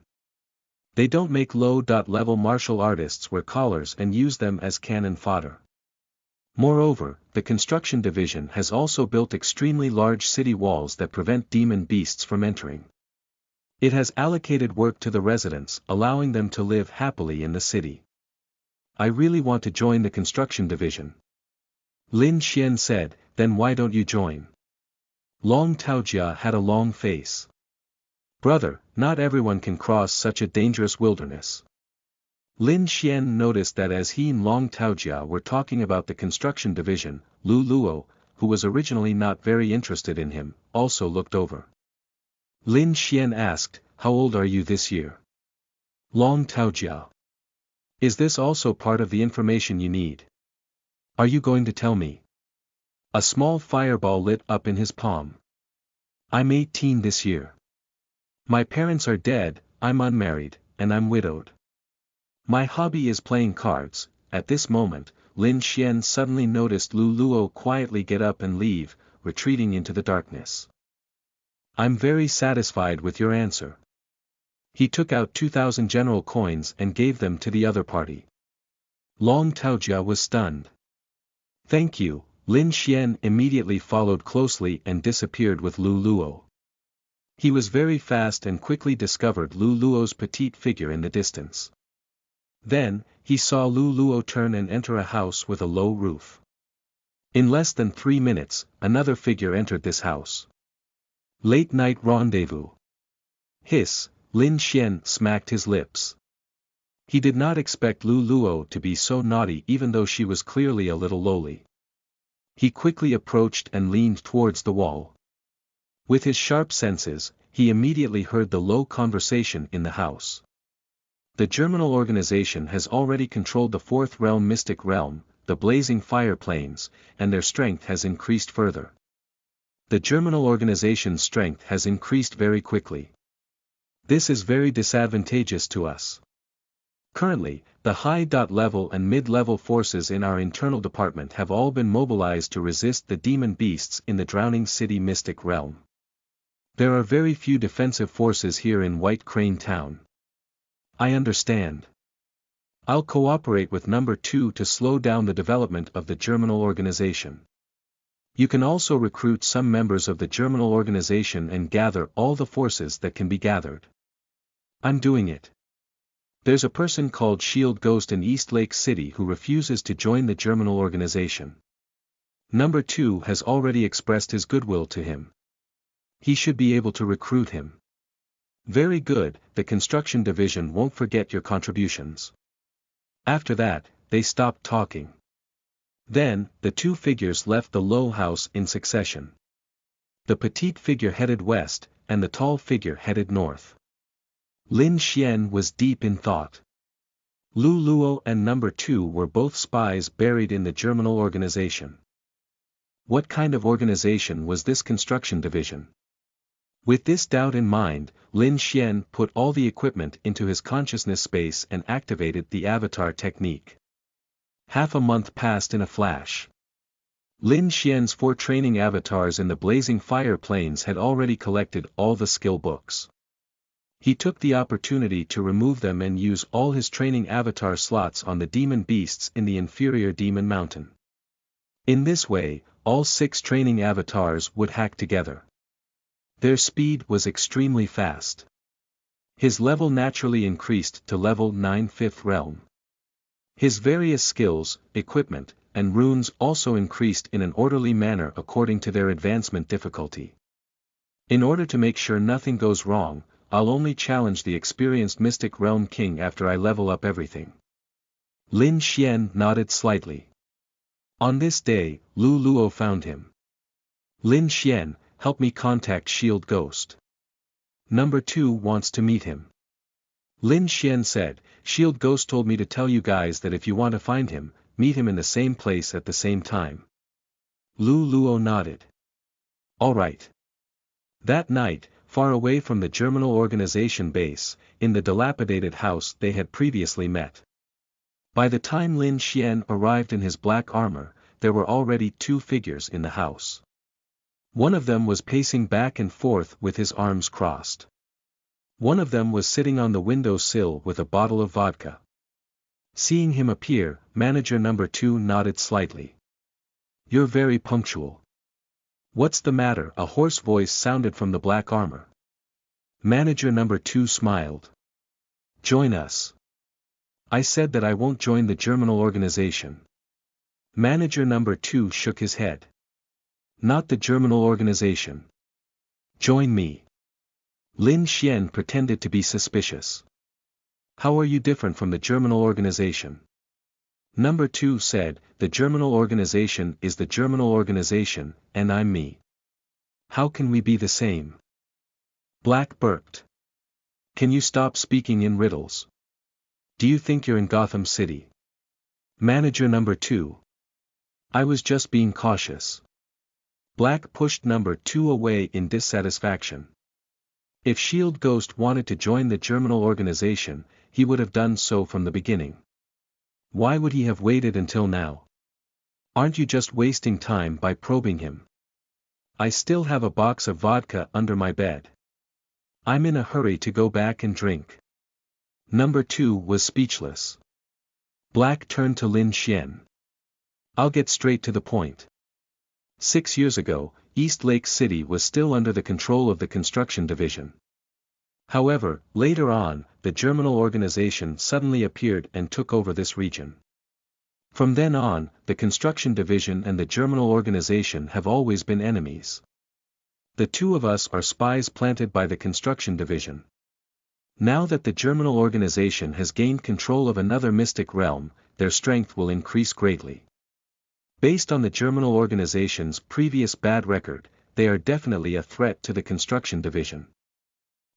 A: They don't make low-level martial artists wear collars and use them as cannon fodder. Moreover, the construction division has also built extremely large city walls that prevent demon beasts from entering. It has allocated work to the residents, allowing them to live happily in the city. I really want to join the construction division. Lin Xian said, then why don't you join? Long Taojia had a long face. Brother, not everyone can cross such a dangerous wilderness. Lin Xian noticed that as he and Long Taojia were talking about the construction division, Lu Luo, who was originally not very interested in him, also looked over. Lin Xian asked, how old are you this year? Long Taojia. Is this also part of the information you need? Are you going to tell me? A small fireball lit up in his palm. I'm 18 this year. My parents are dead, I'm unmarried, and I'm widowed. My hobby is playing cards. At this moment, Lin Xian suddenly noticed Lu Luo quietly get up and leave, retreating into the darkness. I'm very satisfied with your answer. He took out 2,000 general coins and gave them to the other party. Long Taojia was stunned. Thank you. Lin Xian immediately followed closely and disappeared with Lu Luo. He was very fast and quickly discovered Lu Luo's petite figure in the distance. Then, he saw Lu Luo turn and enter a house with a low roof. In less than 3 minutes, another figure entered this house. Late night rendezvous. Hiss, Lin Xian smacked his lips. He did not expect Lu Luo to be so naughty even though she was clearly a little lowly. He quickly approached and leaned towards the wall. With his sharp senses, he immediately heard the low conversation in the house. The Germinal organization has already controlled the fourth realm mystic realm, the blazing fire planes, and their strength has increased further. The Germinal organization's strength has increased very quickly. This is very disadvantageous to us. Currently, the high-level and mid-level forces in our internal department have all been mobilized to resist the demon beasts in the Drowning City mystic realm. There are very few defensive forces here in White Crane Town. I understand. I'll cooperate with number 2 to slow down the development of the Germinal organization. You can also recruit some members of the Germinal organization and gather all the forces that can be gathered. I'm doing it. There's a person called Shield Ghost in East Lake City who refuses to join the Germinal organization. Number 2 has already expressed his goodwill to him. He should be able to recruit him. Very good, the construction division won't forget your contributions. After that, they stopped talking. Then, the two figures left the low house in succession. The petite figure headed west, and the tall figure headed north. Lin Xian was deep in thought. Lu Luo and number 2 were both spies buried in the Germinal organization. What kind of organization was this construction division? With this doubt in mind, Lin Xian put all the equipment into his consciousness space and activated the avatar technique. Half a month passed in a flash. Lin Xian's 4 training avatars in the blazing fire planes had already collected all the skill books. He took the opportunity to remove them and use all his training avatar slots on the demon beasts in the inferior demon mountain. In this way, all 6 training avatars would hack together. Their speed was extremely fast. His level naturally increased to level 9 5th realm. His various skills, equipment, and runes also increased in an orderly manner according to their advancement difficulty. In order to make sure nothing goes wrong, I'll only challenge the experienced Mystic Realm King after I level up everything. Lin Xian nodded slightly. On this day, Lu Luo found him. Lin Xian, help me contact Shield Ghost. Number 2 wants to meet him. Lin Xian said, Shield Ghost told me to tell you guys that if you want to find him, meet him in the same place at the same time. Lu Luo nodded. Alright. That night, far away from the Germinal organization base, in the dilapidated house they had previously met. By the time Lin Xian arrived in his black armor, there were already 2 figures in the house. One of them was pacing back and forth with his arms crossed. One of them was sitting on the window sill with a bottle of vodka. Seeing him appear, manager number 2 nodded slightly. "You're very punctual." "What's the matter?" a hoarse voice sounded from the black armor. Manager number 2 smiled. "Join us." "I said that I won't join the Germinal organization." Manager number 2 shook his head. "Not the Germinal organization. Join me." Lin Xian pretended to be suspicious. "How are you different from the Germinal organization?" Number 2 said, "The Germinal organization is the Germinal organization, and I'm me. How can we be the same?" Black burped. "Can you stop speaking in riddles? Do you think you're in Gotham City?" Manager number 2. "I was just being cautious." Black pushed number 2 away in dissatisfaction. If Shield Ghost wanted to join the Germinal organization, he would have done so from the beginning. Why would he have waited until now? Aren't you just wasting time by probing him? I still have a box of vodka under my bed. I'm in a hurry to go back and drink. Number 2 was speechless. Black turned to Lin Xian. "I'll get straight to the point. 6 years ago, East Lake City was still under the control of the construction division. However, later on, the Germinal organization suddenly appeared and took over this region. From then on, the construction division and the Germinal organization have always been enemies. The two of us are spies planted by the construction division. Now that the Germinal organization has gained control of another mystic realm, their strength will increase greatly. Based on the Germinal organization's previous bad record, they are definitely a threat to the construction division.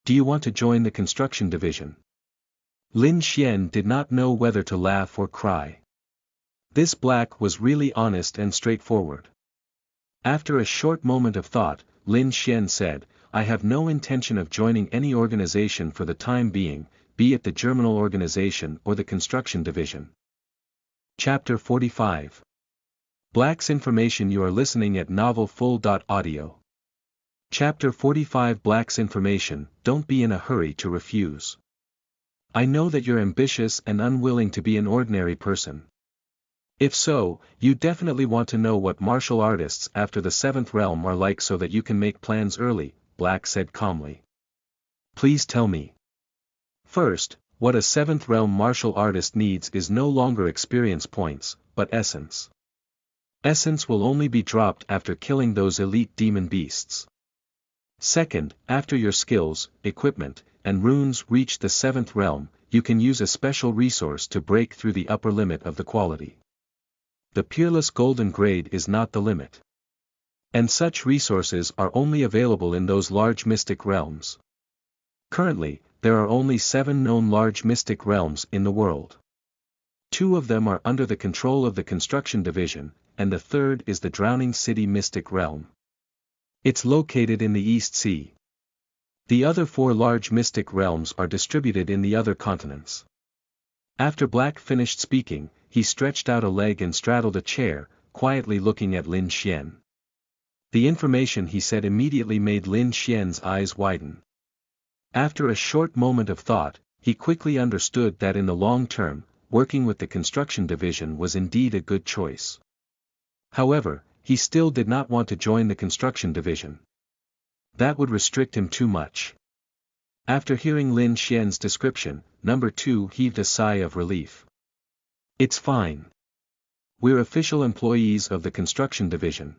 A: Do you want to join the construction division?" Lin Xian did not know whether to laugh or cry. This Black was really honest and straightforward. After a short moment of thought, Lin Xian said, "I have no intention of joining any organization for the time being, be it the Germinal organization or the construction division." Chapter 45. Black's information. You are listening at novelfull.audio. Chapter 45. Black's information. Don't be in a hurry to refuse. I know that you're ambitious and unwilling to be an ordinary person. If so, you definitely want to know what martial artists after the 7th realm are like so that you can make plans early, Black said calmly. Please tell me. First, what a 7th realm martial artist needs is no longer experience points, but essence. Essence will only be dropped after killing those elite demon beasts. Second, after your skills, equipment, and runes reach the 7th realm, you can use a special resource to break through the upper limit of the quality. The Peerless Golden Grade is not the limit. And such resources are only available in those large mystic realms. Currently, there are only 7 known large mystic realms in the world. 2 of them are under the control of the construction division, and the third is the Drowning City Mystic Realm. It's located in the East Sea. The other 4 large mystic realms are distributed in the other continents. After Black finished speaking, he stretched out a leg and straddled a chair, quietly looking at Lin Xian. The information he said immediately made Lin Xian's eyes widen. After a short moment of thought, he quickly understood that in the long term, working with the construction division was indeed a good choice. However, he still did not want to join the construction division. That would restrict him too much. After hearing Lin Xian's description, number 2 heaved a sigh of relief. It's fine. We're official employees of the construction division.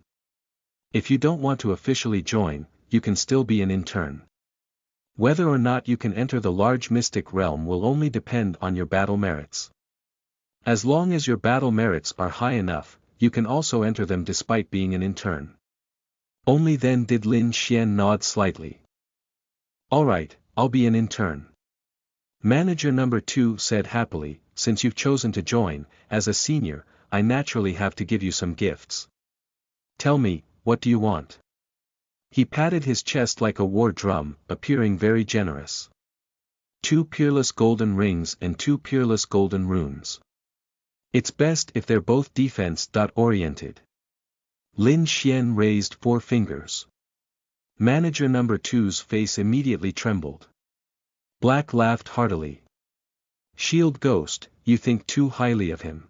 A: If you don't want to officially join, you can still be an intern. Whether or not you can enter the large mystic realm will only depend on your battle merits. As long as your battle merits are high enough, you can also enter them despite being an intern. Only then did Lin Xian nod slightly. Alright, I'll be an intern. Manager number 2 said happily, since you've chosen to join, as a senior, I naturally have to give you some gifts. Tell me, what do you want? He patted his chest like a war drum, appearing very generous. 2 peerless golden rings and 2 peerless golden runes. It's best if they're both defense-oriented. Lin Xian raised 4 fingers. Manager number 2's face immediately trembled. Black laughed heartily. Shield Ghost, you think too highly of him.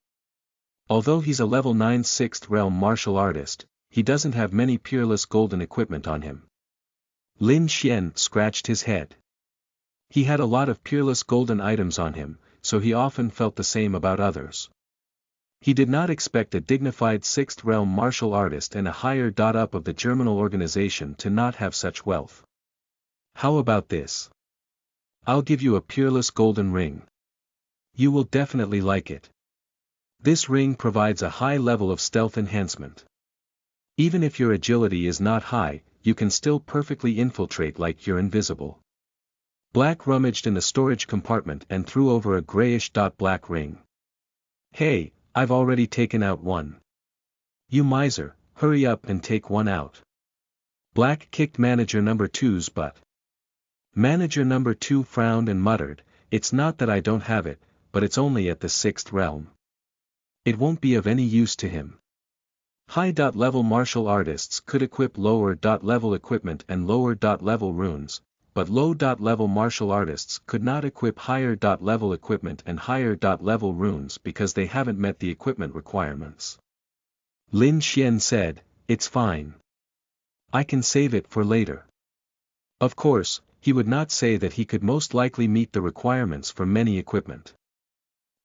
A: Although he's a level 9 6th realm martial artist, he doesn't have many peerless golden equipment on him. Lin Xian scratched his head. He had a lot of peerless golden items on him, so he often felt the same about others. He did not expect a dignified 6th realm martial artist and a higher up of the Germinal organization to not have such wealth. How about this? I'll give you a peerless golden ring. You will definitely like it. This ring provides a high level of stealth enhancement. Even if your agility is not high, you can still perfectly infiltrate like you're invisible. Black rummaged in the storage compartment and threw over a grayish-black ring. Hey, I've already taken out one. You miser, hurry up and take one out. Black kicked manager number 2's butt. Manager number 2 frowned and muttered, it's not that I don't have it, but it's only at the 6th realm. It won't be of any use to him. High-level martial artists could equip lower-level equipment and lower-level runes, but low-level martial artists could not equip higher-level equipment and higher-level runes because they haven't met the equipment requirements. Lin Xian said, it's fine. I can save it for later. Of course, he would not say that he could most likely meet the requirements for many equipment.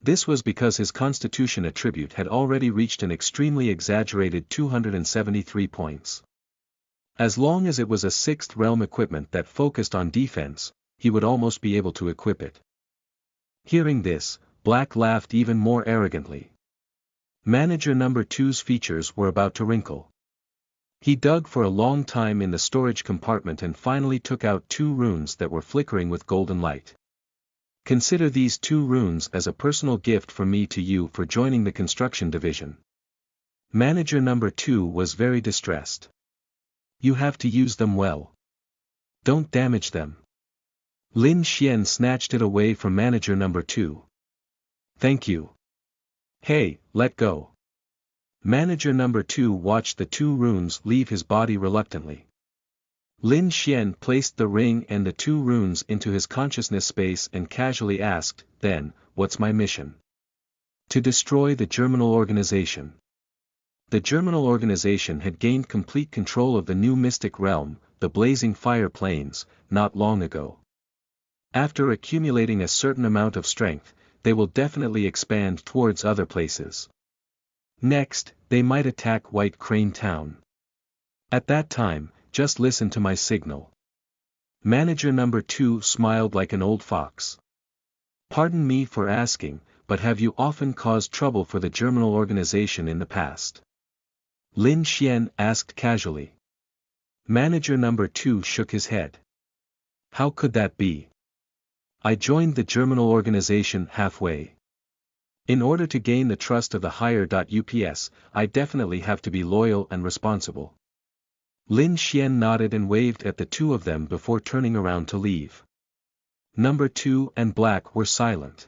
A: This was because his constitution attribute had already reached an extremely exaggerated 273 points. As long as it was a 6th realm equipment that focused on defense, he would almost be able to equip it. Hearing this, Black laughed even more arrogantly. Manager number 2's features were about to wrinkle. He dug for a long time in the storage compartment and finally took out 2 runes that were flickering with golden light. Consider these 2 runes as a personal gift from me to you for joining the construction division. Manager number 2 was very distressed. You have to use them well. Don't damage them. Lin Xian snatched it away from manager number 2. Thank you. Hey, let go. Manager number 2 watched the 2 runes leave his body reluctantly. Lin Xian placed the ring and the 2 runes into his consciousness space and casually asked, then, what's my mission? To destroy the Germinal organization. The Germinal organization had gained complete control of the new mystic realm, the Blazing Fire Plains, not long ago. After accumulating a certain amount of strength, they will definitely expand towards other places. Next, they might attack White Crane Town. At that time, just listen to my signal. Manager number 2 smiled like an old fox. Pardon me for asking, but have you often caused trouble for the Germinal organization in the past? Lin Xian asked casually. Manager number 2 shook his head. How could that be? I joined the Germinal organization halfway. In order to gain the trust of the higher-ups, I definitely have to be loyal and responsible. Lin Xian nodded and waved at the 2 of them before turning around to leave. Number 2 and Black were silent.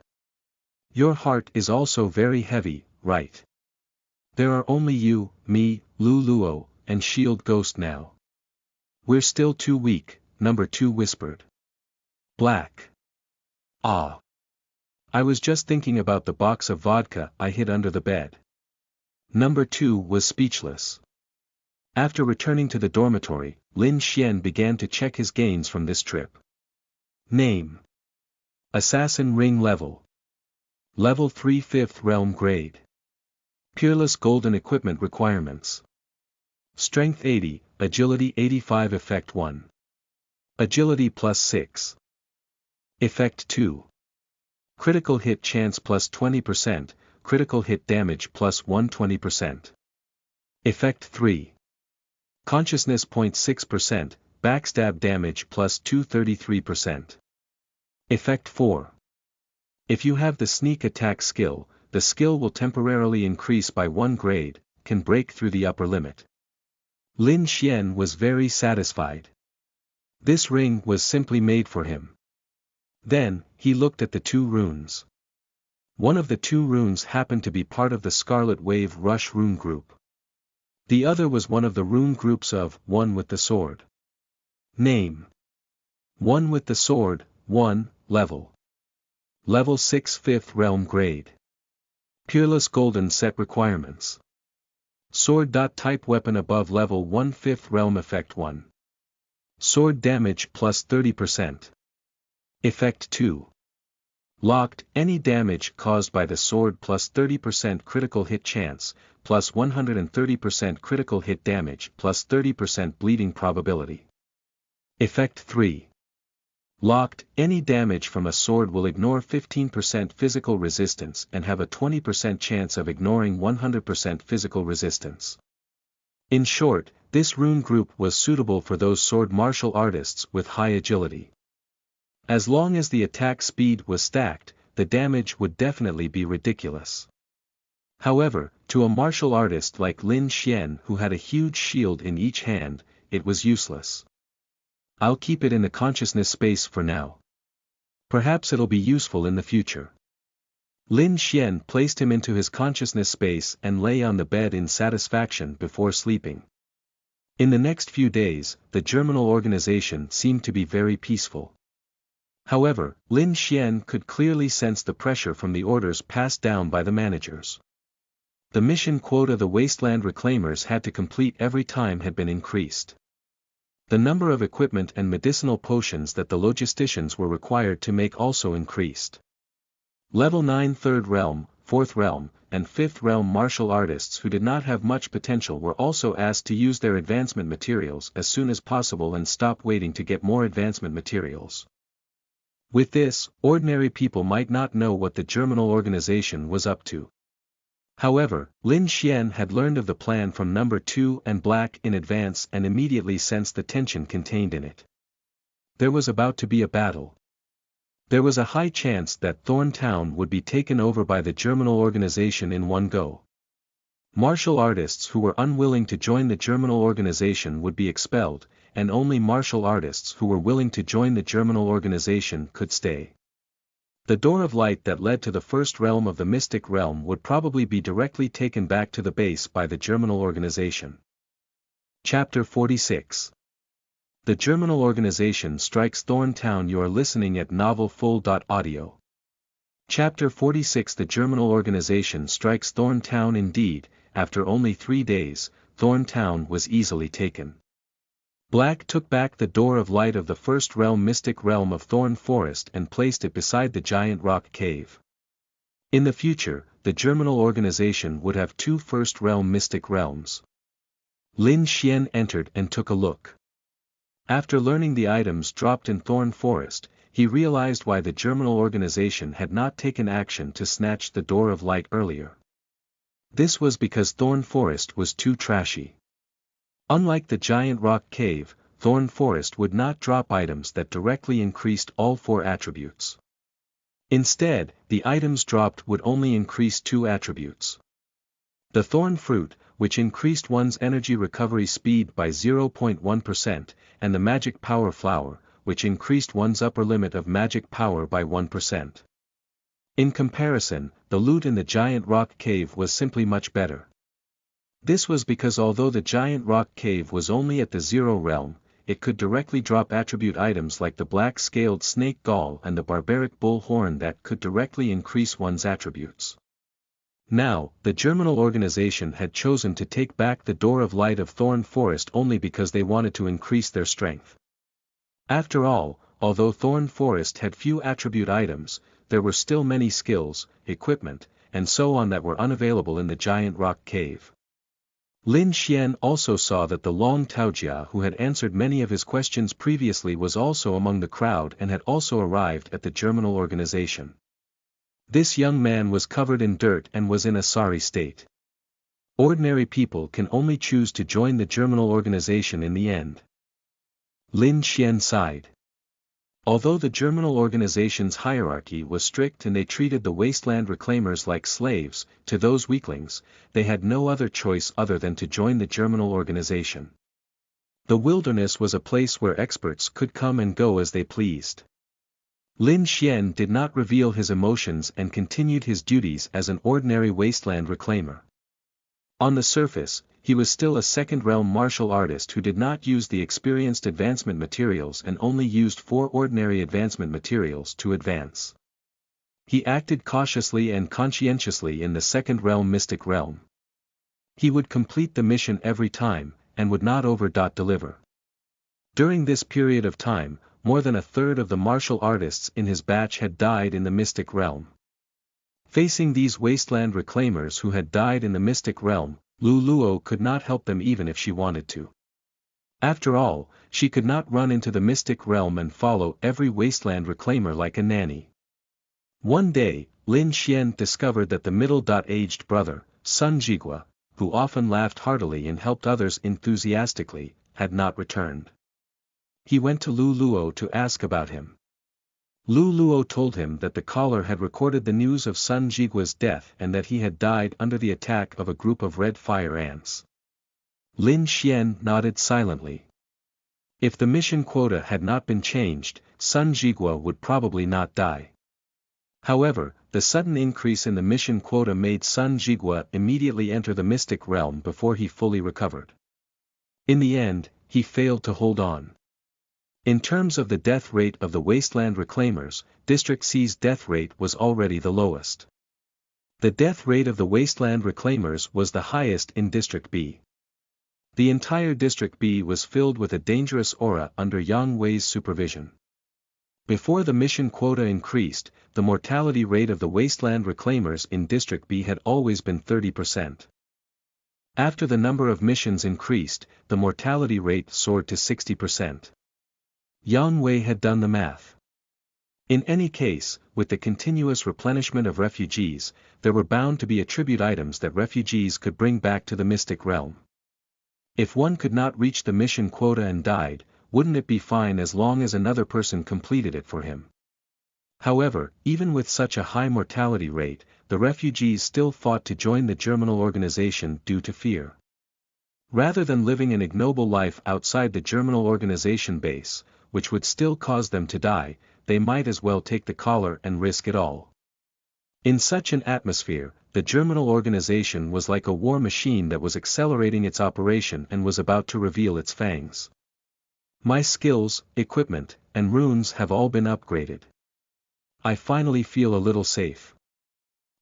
A: Your heart is also very heavy, right? There are only you, me, Lu Luo, and Shield Ghost now. We're still too weak, number 2 whispered. Black. Ah. I was just thinking about the box of vodka I hid under the bed. Number 2 was speechless. After returning to the dormitory, Lin Xian began to check his gains from this trip. Name. Assassin Ring Level. Level 3 5th Realm Grade. Peerless Golden Equipment Requirements. Strength 80, Agility 85. Effect 1. Agility plus 6. Effect 2. Critical hit chance plus 20%, critical hit damage plus 120%. Effect 3. Consciousness 0.6%, backstab damage plus 233%. Effect 4. If you have the sneak attack skill, the skill will temporarily increase by 1 grade, can break through the upper limit. Lin Xian was very satisfied. This ring was simply made for him. Then, he looked at the 2 runes. One of the 2 runes happened to be part of the Scarlet Wave Rush rune group. The other was one of the rune groups of One with the Sword. Name. One with the Sword, 1, level. Level 6 5th realm grade. Peerless golden set requirements. Sword. Type weapon above level 1 5th realm effect 1. Sword damage plus 30%. Effect 2. Locked, any damage caused by the sword plus 30% critical hit chance, plus 130% critical hit damage plus 30% bleeding probability. Effect 3. Locked, any damage from a sword will ignore 15% physical resistance and have a 20% chance of ignoring 100% physical resistance. In short, this rune group was suitable for those sword martial artists with high agility. As long as the attack speed was stacked, the damage would definitely be ridiculous. However, to a martial artist like Lin Xian who had a huge shield in each hand, it was useless. I'll keep it in the consciousness space for now. Perhaps it'll be useful in the future. Lin Xian placed him into his consciousness space and lay on the bed in satisfaction before sleeping. In the next few days, the germinal organization seemed to be very peaceful. However, Lin Xian could clearly sense the pressure from the orders passed down by the managers. The mission quota the Wasteland Reclaimers had to complete every time had been increased. The number of equipment and medicinal potions that the logisticians were required to make also increased. Level 9 3rd realm, 4th realm, and 5th realm martial artists who did not have much potential were also asked to use their advancement materials as soon as possible and stop waiting to get more advancement materials. With this, ordinary people might not know what the germinal organization was up to. However, Lin Xian had learned of the plan from number 2 and Black in advance and immediately sensed the tension contained in it. There was about to be a battle. There was a high chance that Thorn Town would be taken over by the germinal organization in one go. Martial artists who were unwilling to join the germinal organization would be expelled, and only martial artists who were willing to join the germinal organization could stay. The door of light that led to the first realm of the mystic realm would probably be directly taken back to the base by the germinal organization. Chapter 46. The germinal organization strikes Thorn Town. You are listening at novelfull.audio. Chapter 46. The germinal organization strikes Thorn Town. Indeed, after only 3 days, Thorn Town was easily taken. Black took back the door of light of the first realm mystic realm of Thorn Forest and placed it beside the giant rock cave. In the future, the germinal organization would have 2 first realm mystic realms. Lin Xian entered and took a look. After learning the items dropped in Thorn Forest, he realized why the germinal organization had not taken action to snatch the door of light earlier. This was because Thorn Forest was too trashy. Unlike the giant rock cave, Thorn Forest would not drop items that directly increased all 4 attributes. Instead, the items dropped would only increase 2 attributes. The Thorn Fruit, which increased one's energy recovery speed by 0.1%, and the Magic Power Flower, which increased one's upper limit of magic power by 1%. In comparison, the loot in the giant rock cave was simply much better. This was because although the giant rock cave was only at the 0 realm, it could directly drop attribute items like the black-scaled snake gall and the barbaric bull horn that could directly increase one's attributes. Now, the germinal organization had chosen to take back the door of light of Thorn Forest only because they wanted to increase their strength. After all, although Thorn Forest had few attribute items, there were still many skills, equipment, and so on that were unavailable in the giant rock cave. Lin Xian also saw that the Long Taojia who had answered many of his questions previously was also among the crowd and had also arrived at the germinal organization. This young man was covered in dirt and was in a sorry state. Ordinary people can only choose to join the germinal organization in the end. Lin Xian sighed. Although the germinal organization's hierarchy was strict and they treated the wasteland reclaimers like slaves, to those weaklings, they had no other choice other than to join the germinal organization. The wilderness was a place where experts could come and go as they pleased. Lin Xian did not reveal his emotions and continued his duties as an ordinary wasteland reclaimer. On the surface, he was still a second-realm martial artist who did not use the experienced advancement materials and only used 4 ordinary advancement materials to advance. He acted cautiously and conscientiously in the second-realm mystic realm. He would complete the mission every time, and would not over-deliver. During this period of time, more than a third of the martial artists in his batch had died in the mystic realm. Facing these wasteland reclaimers who had died in the mystic realm, Lu Luo could not help them even if she wanted to. After all, she could not run into the mystic realm and follow every wasteland reclaimer like a nanny. One day, Lin Xian discovered that the middle-aged brother, Sun Jigua, who often laughed heartily and helped others enthusiastically, had not returned. He went to Lu Luo to ask about him. Lu Luo told him that the caller had recorded the news of Sun Jigua's death and that he had died under the attack of a group of red fire ants. Lin Xian nodded silently. If the mission quota had not been changed, Sun Jigua would probably not die. However, the sudden increase in the mission quota made Sun Jigua immediately enter the mystic realm before he fully recovered. In the end, he failed to hold on. In terms of the death rate of the wasteland reclaimers, District C's death rate was already the lowest. The death rate of the wasteland reclaimers was the highest in District B. The entire District B was filled with a dangerous aura under Yang Wei's supervision. Before the mission quota increased, the mortality rate of the wasteland reclaimers in District B had always been 30%. After the number of missions increased, the mortality rate soared to 60%. Yang Wei had done the math. In any case, with the continuous replenishment of refugees, there were bound to be attribute items that refugees could bring back to the mystic realm. If one could not reach the mission quota and died, wouldn't it be fine as long as another person completed it for him? However, even with such a high mortality rate, the refugees still fought to join the Germinal organization due to fear. Rather than living an ignoble life outside the Germinal organization base, which would still cause them to die, they might as well take the collar and risk it all. In such an atmosphere, the Germinal organization was like a war machine that was accelerating its operation and was about to reveal its fangs. My skills, equipment, and runes have all been upgraded. I finally feel a little safe.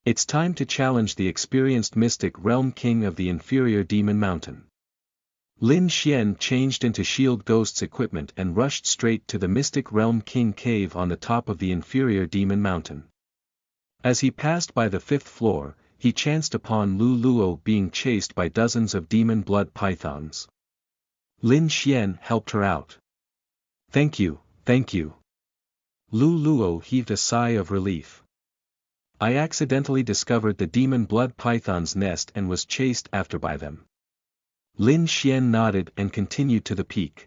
A: It's time to challenge the experienced mystic realm king of the inferior demon mountain. Lin Xian changed into Shield Ghost's equipment and rushed straight to the Mystic Realm King Cave on the top of the inferior demon mountain. As he passed by the 5th floor, he chanced upon Lu Luo being chased by dozens of demon blood pythons. Lin Xian helped her out. Thank you, thank you. Lu Luo heaved a sigh of relief. I accidentally discovered the demon blood python's nest and was chased after by them. Lin Xian nodded and continued to the peak.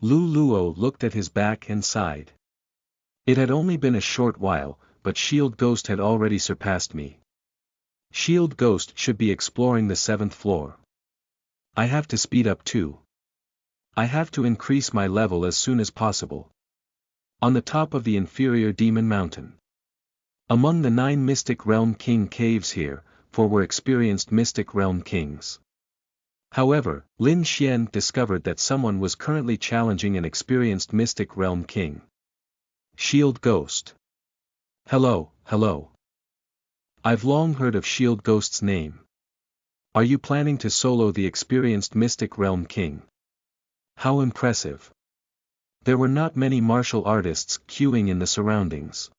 A: Lu Luo looked at his back and sighed. It had only been a short while, but Shield Ghost had already surpassed me. Shield Ghost should be exploring the 7th floor. I have to speed up too. I have to increase my level as soon as possible. On the top of the inferior demon mountain. Among the 9 Mystic Realm King caves here, 4 were experienced Mystic Realm Kings. However, Lin Xian discovered that someone was currently challenging an experienced Mystic Realm King. Shield Ghost. Hello, hello. I've long heard of Shield Ghost's name. Are you planning to solo the experienced Mystic Realm King? How impressive. There were not many martial artists queuing in the surroundings.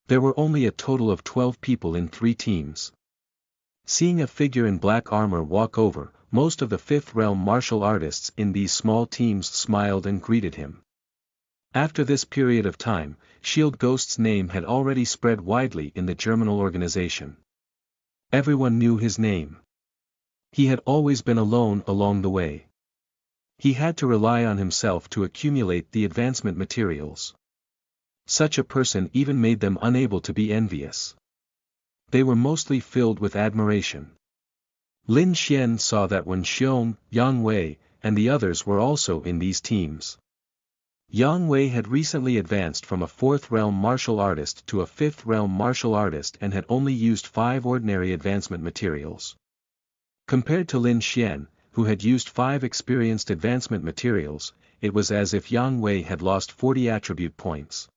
A: There were only a total of 12 people in 3 teams. Seeing a figure in black armor walk over, most of the 5th realm martial artists in these small teams smiled and greeted him. After this period of time, Shield Ghost's name had already spread widely in the Germinal organization. Everyone knew his name. He had always been alone along the way. He had to rely on himself to accumulate the advancement materials. Such a person even made them unable to be envious. They were mostly filled with admiration. Lin Xian saw that when Xiong, Yang Wei, and the others were also in these teams. Yang Wei had recently advanced from a 4th realm martial artist to a 5th realm martial artist and had only used 5 ordinary advancement materials. Compared to Lin Xian, who had used 5 experienced advancement materials, it was as if Yang Wei had lost 40 attribute points.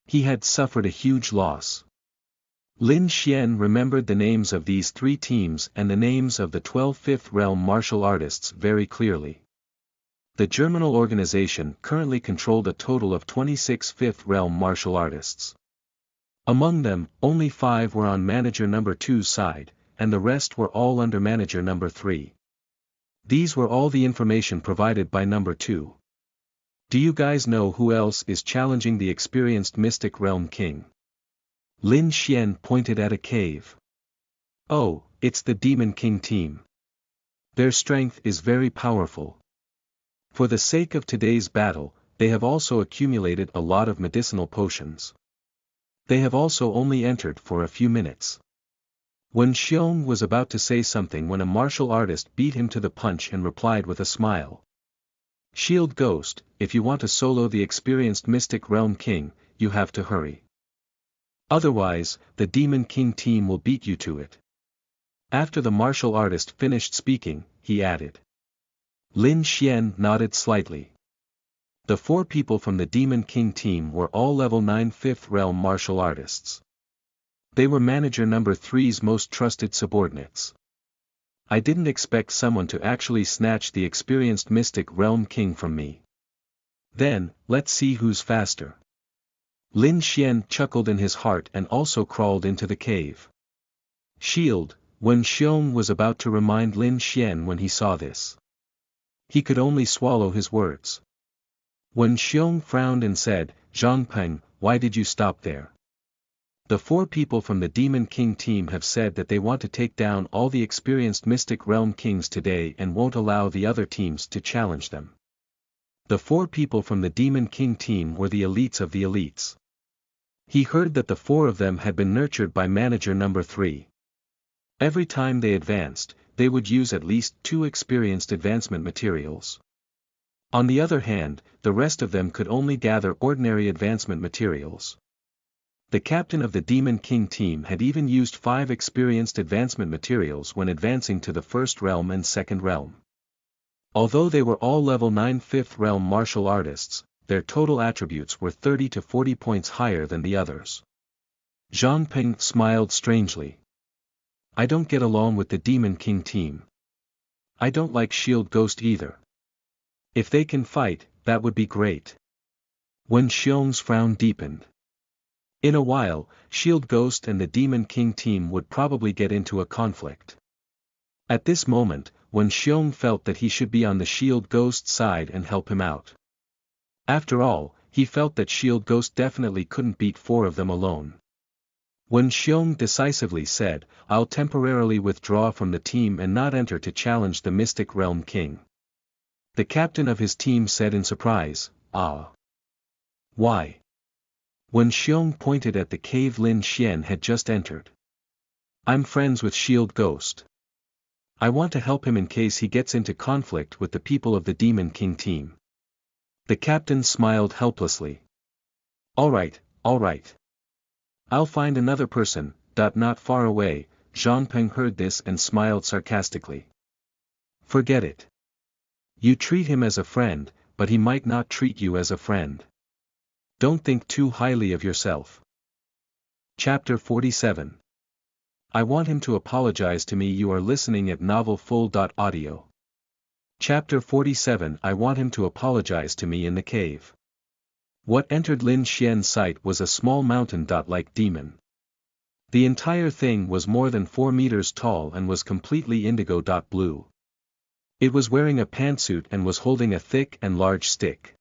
A: He had suffered a huge loss. Lin Xian remembered the names of these 3 teams and the names of the 12 Fifth Realm martial artists very clearly. The Germinal organization currently controlled a total of 26 Fifth Realm martial artists. Among them, only 5 were on Manager Number 2's side, and the rest were all under Manager Number 3. These were all the information provided by Number 2. Do you guys know who else is challenging the experienced Mystic Realm King? Lin Xian pointed at a cave. Oh, it's the Demon King team. Their strength is very powerful. For the sake of today's battle, they have also accumulated a lot of medicinal potions. They have also only entered for a few minutes. Wen Xiong was about to say something when a martial artist beat him to the punch and replied with a smile. Shield Ghost, if you want to solo the experienced Mystic Realm King, you have to hurry. Otherwise, the Demon King team will beat you to it. After the martial artist finished speaking, he added. Lin Xian nodded slightly. The 4 people from the Demon King team were all level 9 Fifth Realm martial artists. They were Manager Number 3's most trusted subordinates. I didn't expect someone to actually snatch the experienced Mystic Realm King from me. Then, let's see who's faster. Lin Xian chuckled in his heart and also crawled into the cave. Shield, Wen Xiong was about to remind Lin Xian when he saw this. He could only swallow his words. Wen Xiong frowned and said, Zhang Peng, why did you stop there? The 4 people from the Demon King team have said that they want to take down all the experienced Mystic Realm Kings today and won't allow the other teams to challenge them. The 4 people from the Demon King team were the elites of the elites. He heard that the 4 of them had been nurtured by Manager Number 3. Every time they advanced, they would use at least 2 experienced advancement materials. On the other hand, the rest of them could only gather ordinary advancement materials. The captain of the Demon King team had even used 5 experienced advancement materials when advancing to the First Realm and Second Realm. Although they were all level 9 Fifth Realm martial artists, their total attributes were 30 to 40 points higher than the others. Zhang Peng smiled strangely. I don't get along with the Demon King team. I don't like Shield Ghost either. If they can fight, that would be great. Wen Xiong's frown deepened. In a while, Shield Ghost and the Demon King team would probably get into a conflict. At this moment, Wen Xiong felt that he should be on the Shield Ghost side and help him out. After all, he felt that Shield Ghost definitely couldn't beat 4 of them alone. Wen Xiong decisively said, I'll temporarily withdraw from the team and not enter to challenge the Mystic Realm King. The captain of his team said in surprise, Ah. Why? Wen Xiong pointed at the cave Lin Xian had just entered. I'm friends with Shield Ghost. I want to help him in case he gets into conflict with the people of the Demon King team. The captain smiled helplessly. Alright, alright. I'll find another person, not far away. Zhang Peng heard this and smiled sarcastically. Forget it. You treat him as a friend, but he might not treat you as a friend. Don't think too highly of yourself. Chapter 47. I want him to apologize to me. You are listening at novelfull.audio. Chapter 47. I want him to apologize to me in the cave. What entered Lin Xian's sight was a small mountain-like demon. The entire thing was more than 4 meters tall and was completely indigo-blue. It was wearing a pantsuit and was holding a thick and large stick.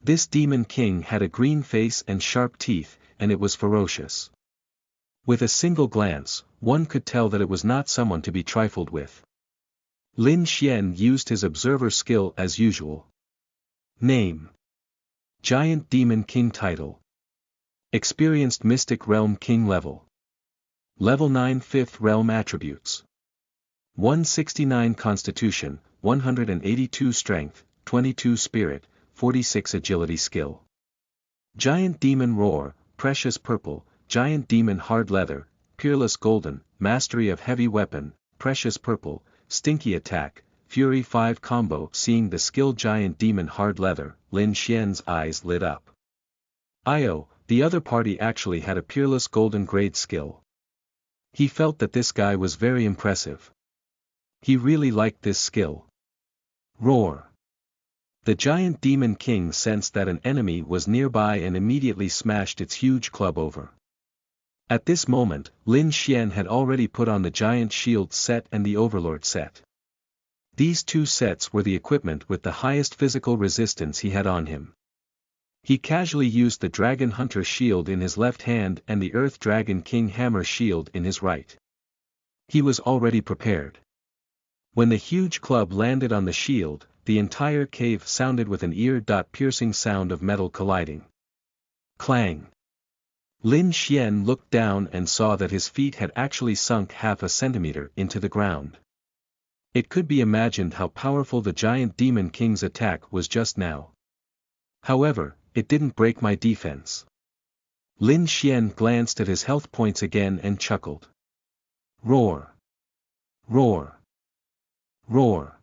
A: This Demon King had a green face and sharp teeth, and it was ferocious. With a single glance, one could tell that it was not someone to be trifled with. Lin Xian used his observer skill as usual. Name: Giant Demon King. Title: Experienced Mystic Realm King. Level: Level 9 Fifth Realm. Attributes: 169 Constitution, 182 Strength, 22 Spirit, 46 Agility. Skill: Giant Demon Roar, Precious Purple, Giant Demon Hard Leather, Peerless Golden, Mastery of Heavy Weapon, Precious Purple, Stinky Attack, Fury 5 combo. Seeing the skill Giant Demon Hard Leather, Lin Xian's eyes lit up. The other party actually had a Peerless Golden Grade skill. He felt that this guy was very impressive. He really liked this skill. Roar. The Giant Demon King sensed that an enemy was nearby and immediately smashed its huge club over. At this moment, Lin Xian had already put on the Giant Shield set and the Overlord set. These two sets were the equipment with the highest physical resistance he had on him. He casually used the Dragon Hunter Shield in his left hand and the Earth Dragon King Hammer Shield in his right. He was already prepared. When the huge club landed on the shield, the entire cave sounded with an ear-piercing sound of metal colliding. Clang! Lin Xian looked down and saw that his feet had actually sunk half a centimeter into the ground. It could be imagined how powerful the Giant Demon King's attack was just now. However, it didn't break my defense. Lin Xian glanced at his health points again and chuckled. Roar! Roar! Roar!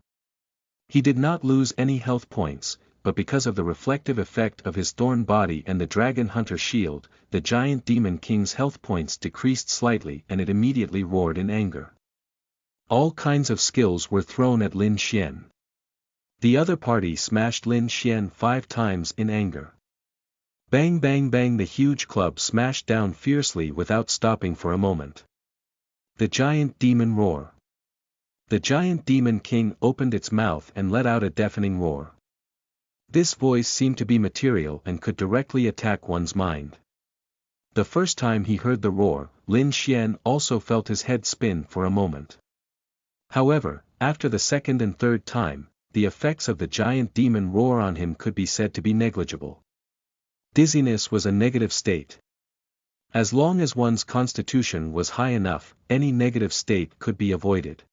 A: He did not lose any health points, but because of the reflective effect of his thorn body and the Dragon Hunter Shield, the Giant Demon King's health points decreased slightly and it immediately roared in anger. All kinds of skills were thrown at Lin Xian. The other party smashed Lin Xian 5 times in anger. Bang bang bang, the huge club smashed down fiercely without stopping for a moment. The Giant Demon Roar. The Giant Demon King opened its mouth and let out a deafening roar. This voice seemed to be material and could directly attack one's mind. The first time he heard the roar, Lin Xian also felt his head spin for a moment. However, after the second and third time, the effects of the Giant Demon Roar on him could be said to be negligible. Dizziness was a negative state. As long as one's constitution was high enough, any negative state could be avoided.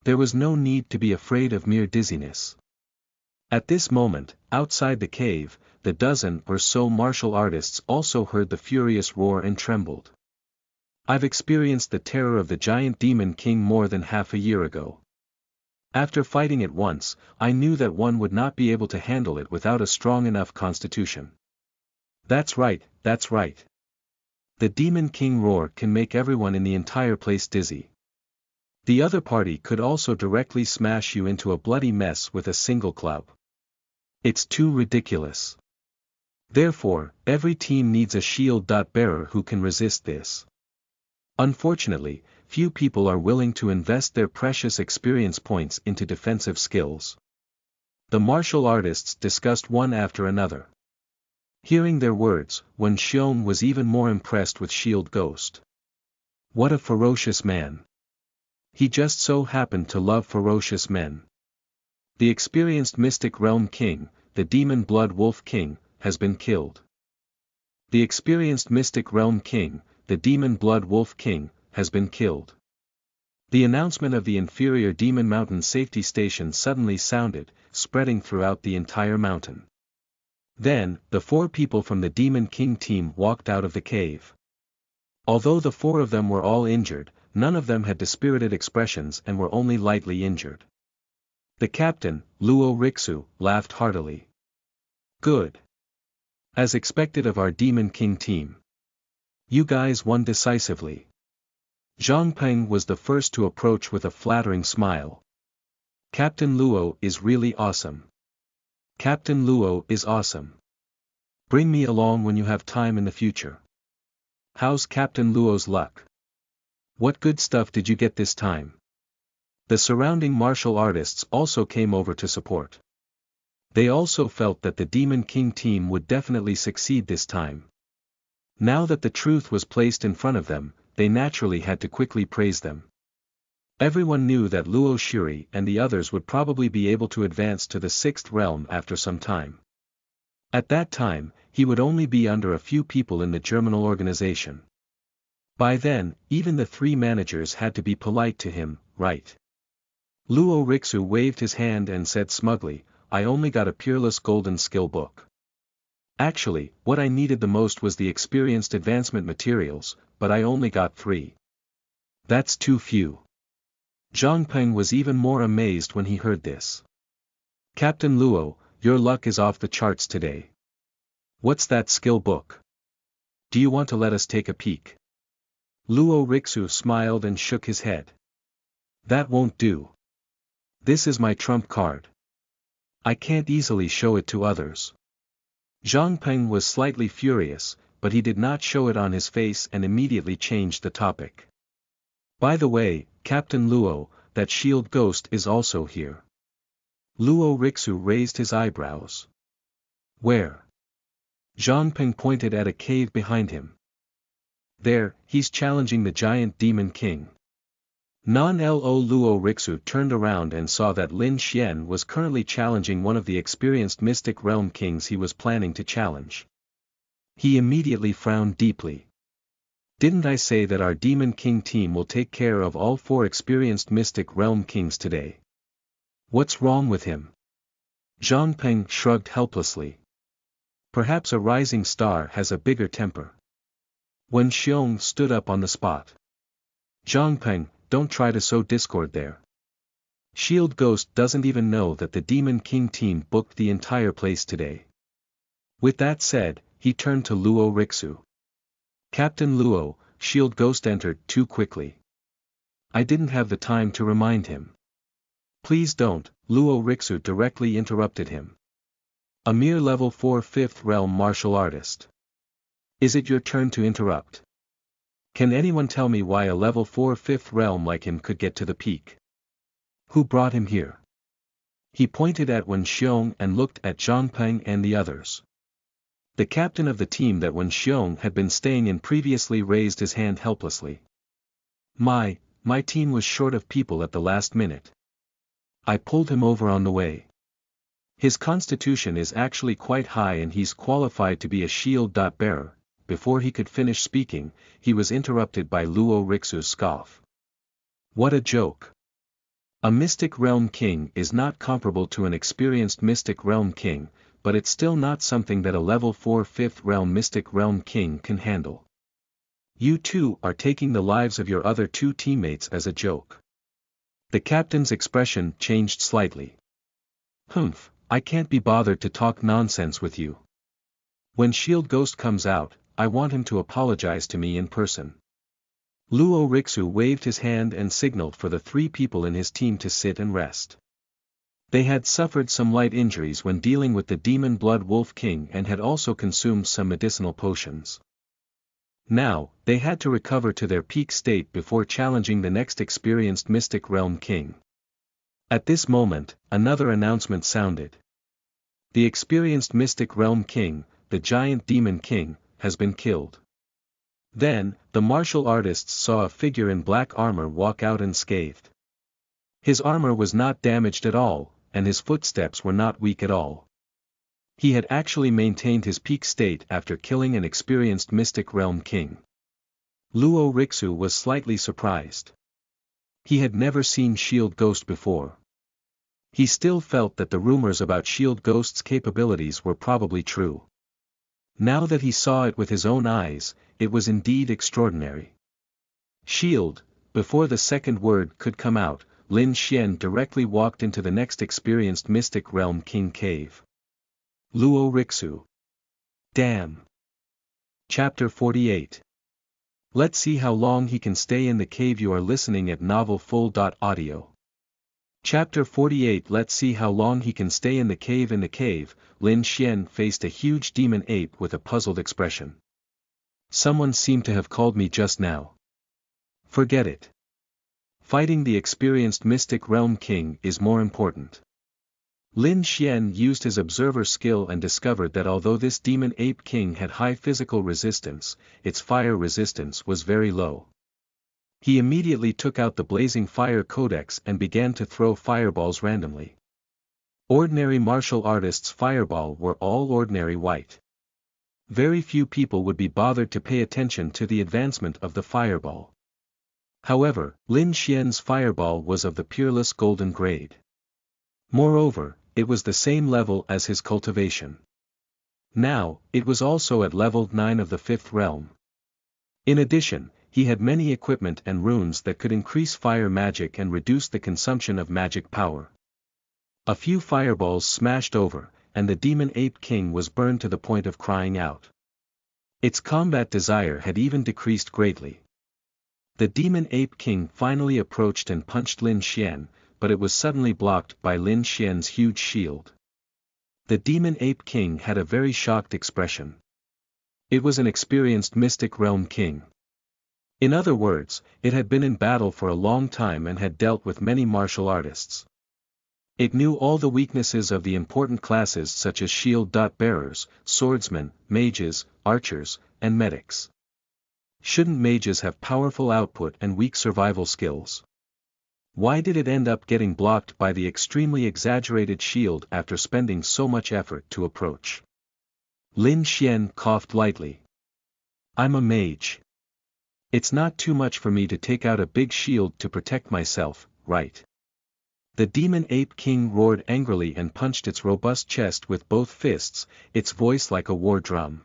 A: There was no need to be afraid of mere dizziness. At this moment, outside the cave, the dozen or so martial artists also heard the furious roar and trembled. I've experienced the terror of the Giant Demon King more than half a year ago. After fighting it once, I knew that one would not be able to handle it without a strong enough constitution. That's right, that's right. The Demon King roar can make everyone in the entire place dizzy. The other party could also directly smash you into a bloody mess with a single club. It's too ridiculous. Therefore, every team needs a shield-bearer who can resist this. Unfortunately, few people are willing to invest their precious experience points into defensive skills. The martial artists discussed one after another. Hearing their words, Wen Xiong was even more impressed with Shield Ghost. What a ferocious man. He just so happened to love ferocious men. The experienced Mystic Realm King, the Demon Blood Wolf King, has been killed. The experienced Mystic Realm King, the Demon Blood Wolf King, has been killed. The announcement of the inferior Demon Mountain safety station suddenly sounded, spreading throughout the entire mountain. Then, the 4 people from the Demon King team walked out of the cave. Although the 4 of them were all injured, none of them had dispirited expressions and were only lightly injured. The captain, Luo Rixu, laughed heartily. Good. As expected of our Demon King team. You guys won decisively. Zhang Peng was the first to approach with a flattering smile. Captain Luo is really awesome. Captain Luo is awesome. Bring me along when you have time in the future. How's Captain Luo's luck? What good stuff did you get this time? The surrounding martial artists also came over to support. They also felt that the Demon King team would definitely succeed this time. Now that the truth was placed in front of them, they naturally had to quickly praise them. Everyone knew that Luo Shuri and the others would probably be able to advance to the 6th realm after some time. At that time, he would only be under a few people in the Germinal organization. By then, even the 3 managers had to be polite to him, right? Luo Rixu waved his hand and said smugly, I only got a Peerless Golden Skill book. Actually, what I needed the most was the experienced advancement materials, but I only got 3. That's too few. Zhang Peng was even more amazed when he heard this. Captain Luo, your luck is off the charts today. What's that skill book? Do you want to let us take a peek? Luo Rixu smiled and shook his head. That won't do. This is my trump card. I can't easily show it to others. Zhang Peng was slightly furious, but he did not show it on his face and immediately changed the topic. By the way, Captain Luo, that shield ghost is also here. Luo Rixu raised his eyebrows. Where? Zhang Peng pointed at a cave behind him. There, he's challenging the giant demon king. Non-Lo Luo Rixu turned around and saw that Lin Xian was currently challenging one of the experienced Mystic Realm kings he was planning to challenge. He immediately frowned deeply. Didn't I say that our Demon King team will take care of all 4 experienced Mystic Realm kings today? What's wrong with him? Zhang Peng shrugged helplessly. Perhaps a rising star has a bigger temper. Wen Xiong stood up on the spot. Zhang Peng, don't try to sow discord there. Shield Ghost doesn't even know that the Demon King team booked the entire place today. With that said, he turned to Luo Rixu. Captain Luo, Shield Ghost entered too quickly. I didn't have the time to remind him. Please don't, Luo Rixu directly interrupted him. A mere level 4 5th realm martial artist. Is it your turn to interrupt? Can anyone tell me why a level 4 5th realm like him could get to the peak? Who brought him here? He pointed at Wen Xiong and looked at Zhang Peng and the others. The captain of the team that Wen Xiong had been staying in previously raised his hand helplessly. My team was short of people at the last minute. I pulled him over on the way. His constitution is actually quite high and he's qualified to be a shield bearer. Before he could finish speaking, he was interrupted by Luo Rixu's scoff. What a joke. A Mystic Realm King is not comparable to an experienced Mystic Realm King, but it's still not something that a level 4 5th realm Mystic Realm King can handle. You two are taking the lives of your other 2 teammates as a joke. The captain's expression changed slightly. Humph, I can't be bothered to talk nonsense with you. When Shield Ghost comes out, I want him to apologize to me in person. Luo Rixu waved his hand and signaled for the 3 people in his team to sit and rest. They had suffered some light injuries when dealing with the Demon Blood Wolf King and had also consumed some medicinal potions. Now, they had to recover to their peak state before challenging the next experienced Mystic Realm King. At this moment, another announcement sounded. The experienced Mystic Realm King, the giant Demon King, has been killed. Then, the martial artists saw a figure in black armor walk out unscathed. His armor was not damaged at all, and his footsteps were not weak at all. He had actually maintained his peak state after killing an experienced Mystic Realm King. Luo Rixu was slightly surprised. He had never seen Shield Ghost before. He still felt that the rumors about Shield Ghost's capabilities were probably true. Now that he saw it with his own eyes, it was indeed extraordinary. Shield, before the second word could come out, Lin Xian directly walked into the next experienced Mystic Realm King cave. Luo Rixu. Damn. Chapter 48. Let's see how long he can stay in the cave. You are listening at novelfull.audio. Chapter 48. Let's see how long he can stay in the cave. In the cave, Lin Xian faced a huge demon ape with a puzzled expression. Someone seemed to have called me just now. Forget it. Fighting the experienced Mystic Realm King is more important. Lin Xian used his observer skill and discovered that although this demon ape king had high physical resistance, its fire resistance was very low. He immediately took out the blazing fire codex and began to throw fireballs randomly. Ordinary martial artists' fireball were all ordinary white. Very few people would be bothered to pay attention to the advancement of the fireball. However, Lin Xian's fireball was of the peerless golden grade. Moreover, it was the same level as his cultivation. Now, it was also at level 9 of the 5th realm. In addition, he had many equipment and runes that could increase fire magic and reduce the consumption of magic power. A few fireballs smashed over, and the Demon Ape King was burned to the point of crying out. Its combat desire had even decreased greatly. The Demon Ape King finally approached and punched Lin Xian, but it was suddenly blocked by Lin Xian's huge shield. The Demon Ape King had a very shocked expression. It was an experienced Mystic Realm King. In other words, it had been in battle for a long time and had dealt with many martial artists. It knew all the weaknesses of the important classes such as shield-bearers, swordsmen, mages, archers, and medics. Shouldn't mages have powerful output and weak survival skills? Why did it end up getting blocked by the extremely exaggerated shield after spending so much effort to approach? Lin Xian coughed lightly. I'm a mage. It's not too much for me to take out a big shield to protect myself, right? The Demon Ape King roared angrily and punched its robust chest with both fists, its voice like a war drum.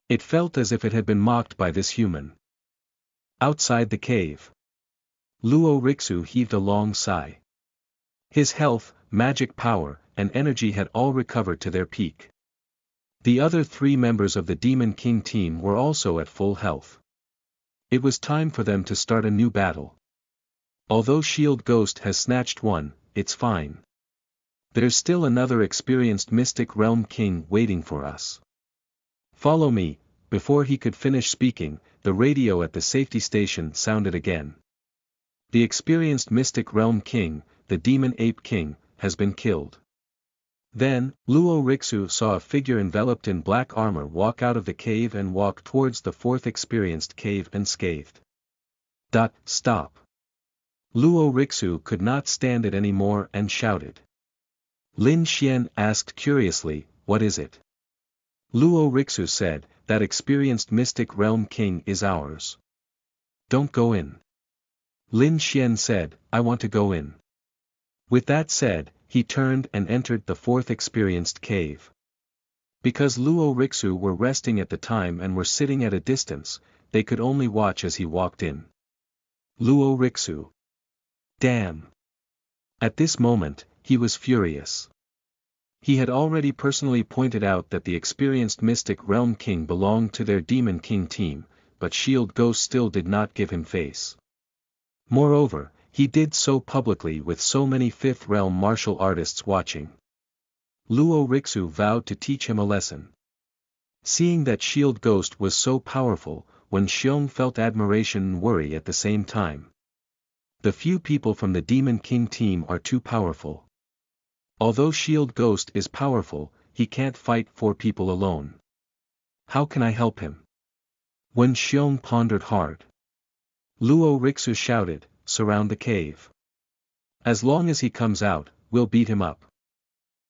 A: It felt as if it had been mocked by this human. Outside the cave, Luo Rixu heaved a long sigh. His health, magic power, and energy had all recovered to their peak. The other 3 members of the Demon King team were also at full health. It was time for them to start a new battle. Although Shield Ghost has snatched one, it's fine. There's still another experienced Mystic Realm King waiting for us. Follow me. Before he could finish speaking, the radio at the safety station sounded again. The experienced Mystic Realm King, the Demon Ape King, has been killed. Then, Luo Rixu saw a figure enveloped in black armor walk out of the cave and walk towards the 4th experienced cave and scathed. Stop. Luo Rixu could not stand it anymore and shouted. Lin Xian asked curiously, what is it? Luo Rixu said, that experienced Mystic Realm King is ours. Don't go in. Lin Xian said, I want to go in. With that said, he turned and entered the 4th experienced cave. Because Luo Rixu were resting at the time and were sitting at a distance, they could only watch as he walked in. Luo Rixu. Damn. At this moment, he was furious. He had already personally pointed out that the experienced Mystic Realm King belonged to their Demon King team, but Shield Ghost still did not give him face. Moreover, he did so publicly with so many 5th realm martial artists watching. Luo Rixu vowed to teach him a lesson. Seeing that Shield Ghost was so powerful, Wen Xiong felt admiration and worry at the same time. The few people from the Demon King team are too powerful. Although Shield Ghost is powerful, he can't fight 4 people alone. How can I help him? Wen Xiong pondered hard. Luo Rixu shouted, surround the cave. As long as he comes out, we'll beat him up.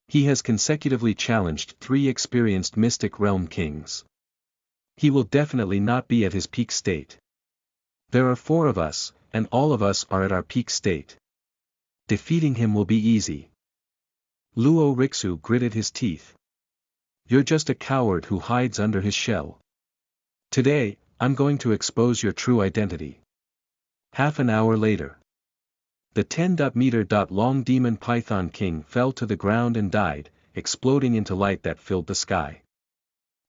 A: He has consecutively challenged 3 experienced Mystic Realm Kings. He will definitely not be at his peak state. There are 4 of us, and all of us are at our peak state. Defeating him will be easy. Luo Rixu gritted his teeth. You're just a coward who hides under his shell. Today, I'm going to expose your true identity. Half an hour later. The 10-meter-long Demon Python King fell to the ground and died, exploding into light that filled the sky.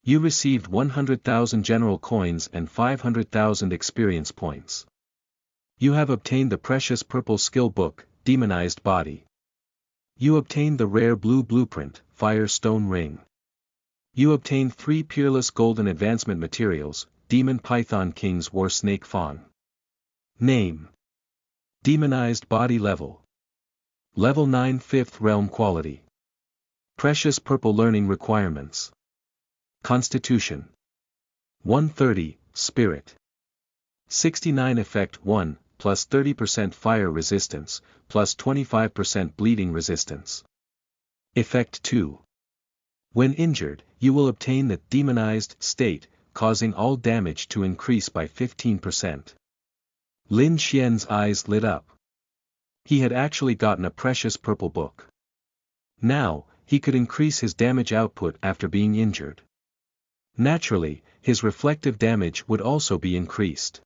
A: You received 100,000 general coins and 500,000 experience points. You have obtained the precious purple skill book, Demonized Body. You obtained the rare blue blueprint, Firestone Ring. You obtained 3 peerless golden advancement materials, Demon Python King's War Snake Fawn. Name. Demonized Body Level. Level 9 5th Realm Quality. Precious Purple Learning Requirements. Constitution. 130, Spirit. 69 Effect 1, plus 30% Fire Resistance, plus 25% Bleeding Resistance. Effect 2. When injured, you will obtain the demonized state, causing all damage to increase by 15%. Lin Xian's eyes lit up. He had actually gotten a precious purple book. Now, he could increase his damage output after being injured. Naturally, his reflective damage would also be increased.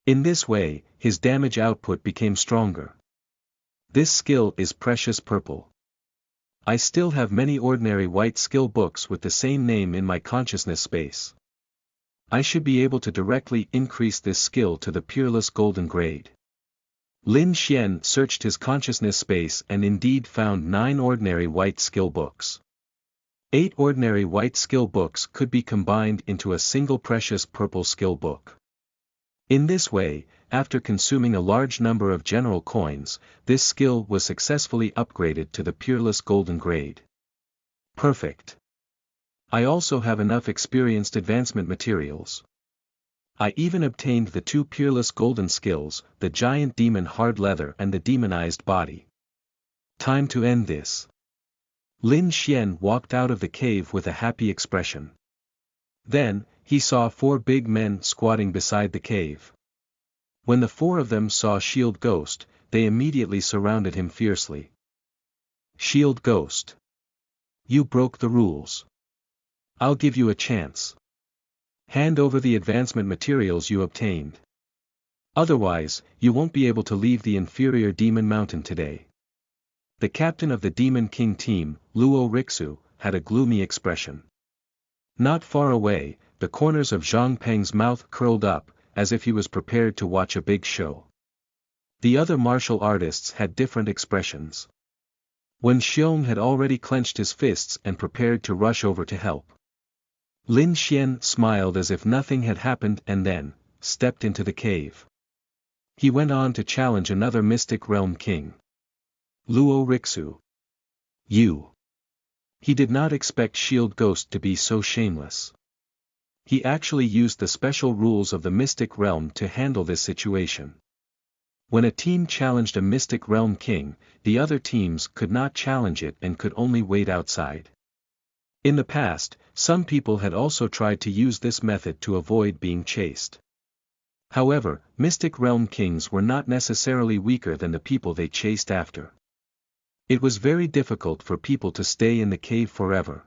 A: In this way, his damage output became stronger. This skill is precious purple. I still have many ordinary white skill books with the same name in my consciousness space. I should be able to directly increase this skill to the peerless golden grade. Lin Xian searched his consciousness space and indeed found 9 ordinary white skill books. 8 ordinary white skill books could be combined into a single precious purple skill book. In this way, after consuming a large number of general coins, this skill was successfully upgraded to the peerless golden grade. Perfect. I also have enough experienced advancement materials. I even obtained the 2 peerless golden skills, the giant demon hard leather and the demonized body. Time to end this. Lin Xian walked out of the cave with a happy expression. Then, he saw 4 big men squatting beside the cave. When the 4 of them saw Shield Ghost, they immediately surrounded him fiercely. Shield Ghost. You broke the rules. I'll give you a chance. Hand over the advancement materials you obtained. Otherwise, you won't be able to leave the inferior Demon Mountain today. The captain of the Demon King team, Luo Rixu, had a gloomy expression. Not far away, the corners of Zhang Peng's mouth curled up, as if he was prepared to watch a big show. The other martial artists had different expressions. Wen Xiong had already clenched his fists and prepared to rush over to help. Lin Xian smiled as if nothing had happened and then stepped into the cave. He went on to challenge another Mystic Realm king. Luo Rixu. You. He did not expect Shield Ghost to be so shameless. He actually used the special rules of the Mystic Realm to handle this situation. When a team challenged a Mystic Realm king, the other teams could not challenge it and could only wait outside. In the past, some people had also tried to use this method to avoid being chased. However, Mystic Realm kings were not necessarily weaker than the people they chased after. It was very difficult for people to stay in the cave forever.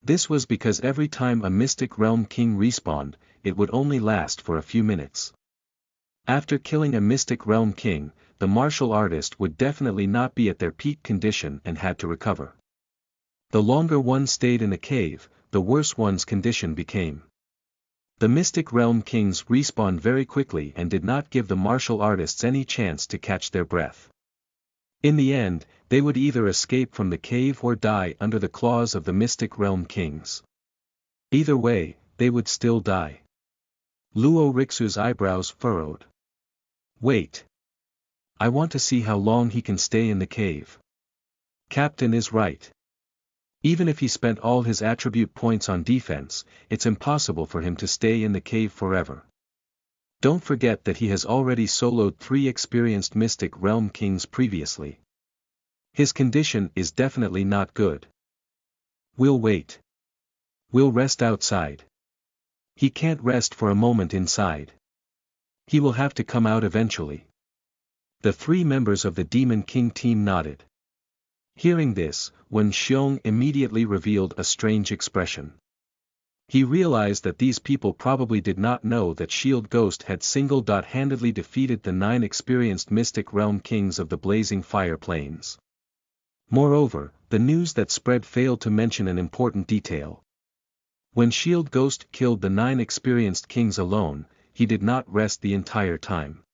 A: This was because every time a Mystic Realm king respawned, it would only last for a few minutes. After killing a Mystic Realm king, the martial artist would definitely not be at their peak condition and had to recover. The longer one stayed in the cave, the worse one's condition became. The Mystic Realm kings respawned very quickly and did not give the martial artists any chance to catch their breath. In the end, they would either escape from the cave or die under the claws of the Mystic Realm kings. Either way, they would still die. Luo Rixu's eyebrows furrowed. Wait. I want to see how long he can stay in the cave. Captain is right. Even if he spent all his attribute points on defense, it's impossible for him to stay in the cave forever. Don't forget that he has already soloed 3 experienced Mystic Realm kings previously. His condition is definitely not good. We'll wait. We'll rest outside. He can't rest for a moment inside. He will have to come out eventually. The 3 members of the Demon King team nodded. Hearing this, Wen Xiong immediately revealed a strange expression. He realized that these people probably did not know that Shield Ghost had single-handedly defeated the 9 experienced Mystic Realm kings of the Blazing Fire Plains. Moreover, the news that spread failed to mention an important detail. When Shield Ghost killed the 9 experienced kings alone, he did not rest the entire time.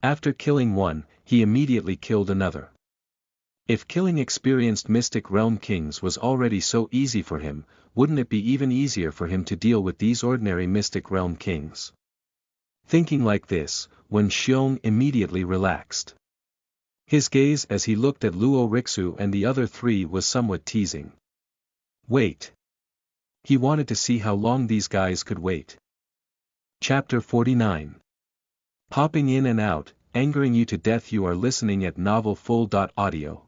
A: After killing one, he immediately killed another. If killing experienced Mystic Realm kings was already so easy for him, wouldn't it be even easier for him to deal with these ordinary Mystic Realm kings? Thinking like this, Wen Xiong immediately relaxed. His gaze as he looked at Luo Rixu and the other 3 was somewhat teasing. Wait. He wanted to see how long these guys could wait. Chapter 49. Popping in and out, angering you to death. You are listening at novelfull.audio.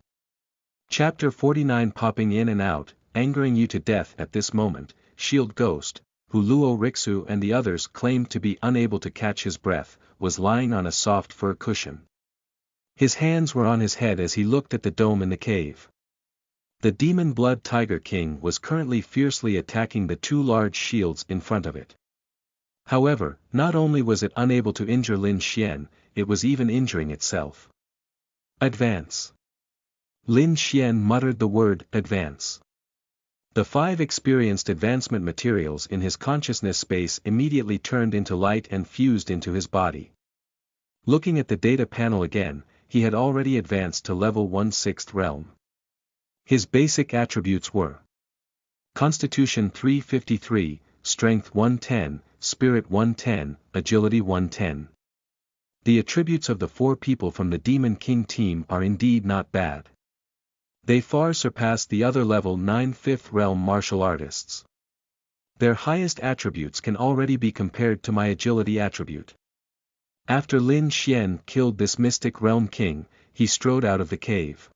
A: Chapter 49. Popping in and out, angering you to death. At this moment, Shield Ghost, who Luo Rixu and the others claimed to be unable to catch his breath, was lying on a soft fur cushion. His hands were on his head as he looked at the dome in the cave. The Demon Blood Tiger King was currently fiercely attacking the 2 large shields in front of it. However, not only was it unable to injure Lin Xian, it was even injuring itself. Advance. Lin Xian muttered the word, advance. The 5 experienced advancement materials in his consciousness space immediately turned into light and fused into his body. Looking at the data panel again, he had already advanced to level 1/6 realm. His basic attributes were Constitution 353, Strength 110, Spirit 110, Agility 110. The attributes of the 4 people from the Demon King team are indeed not bad. They far surpass the other level 9 5th realm martial artists. Their highest attributes can already be compared to my agility attribute. After Lin Xian killed this mystic realm king, he strode out of the cave.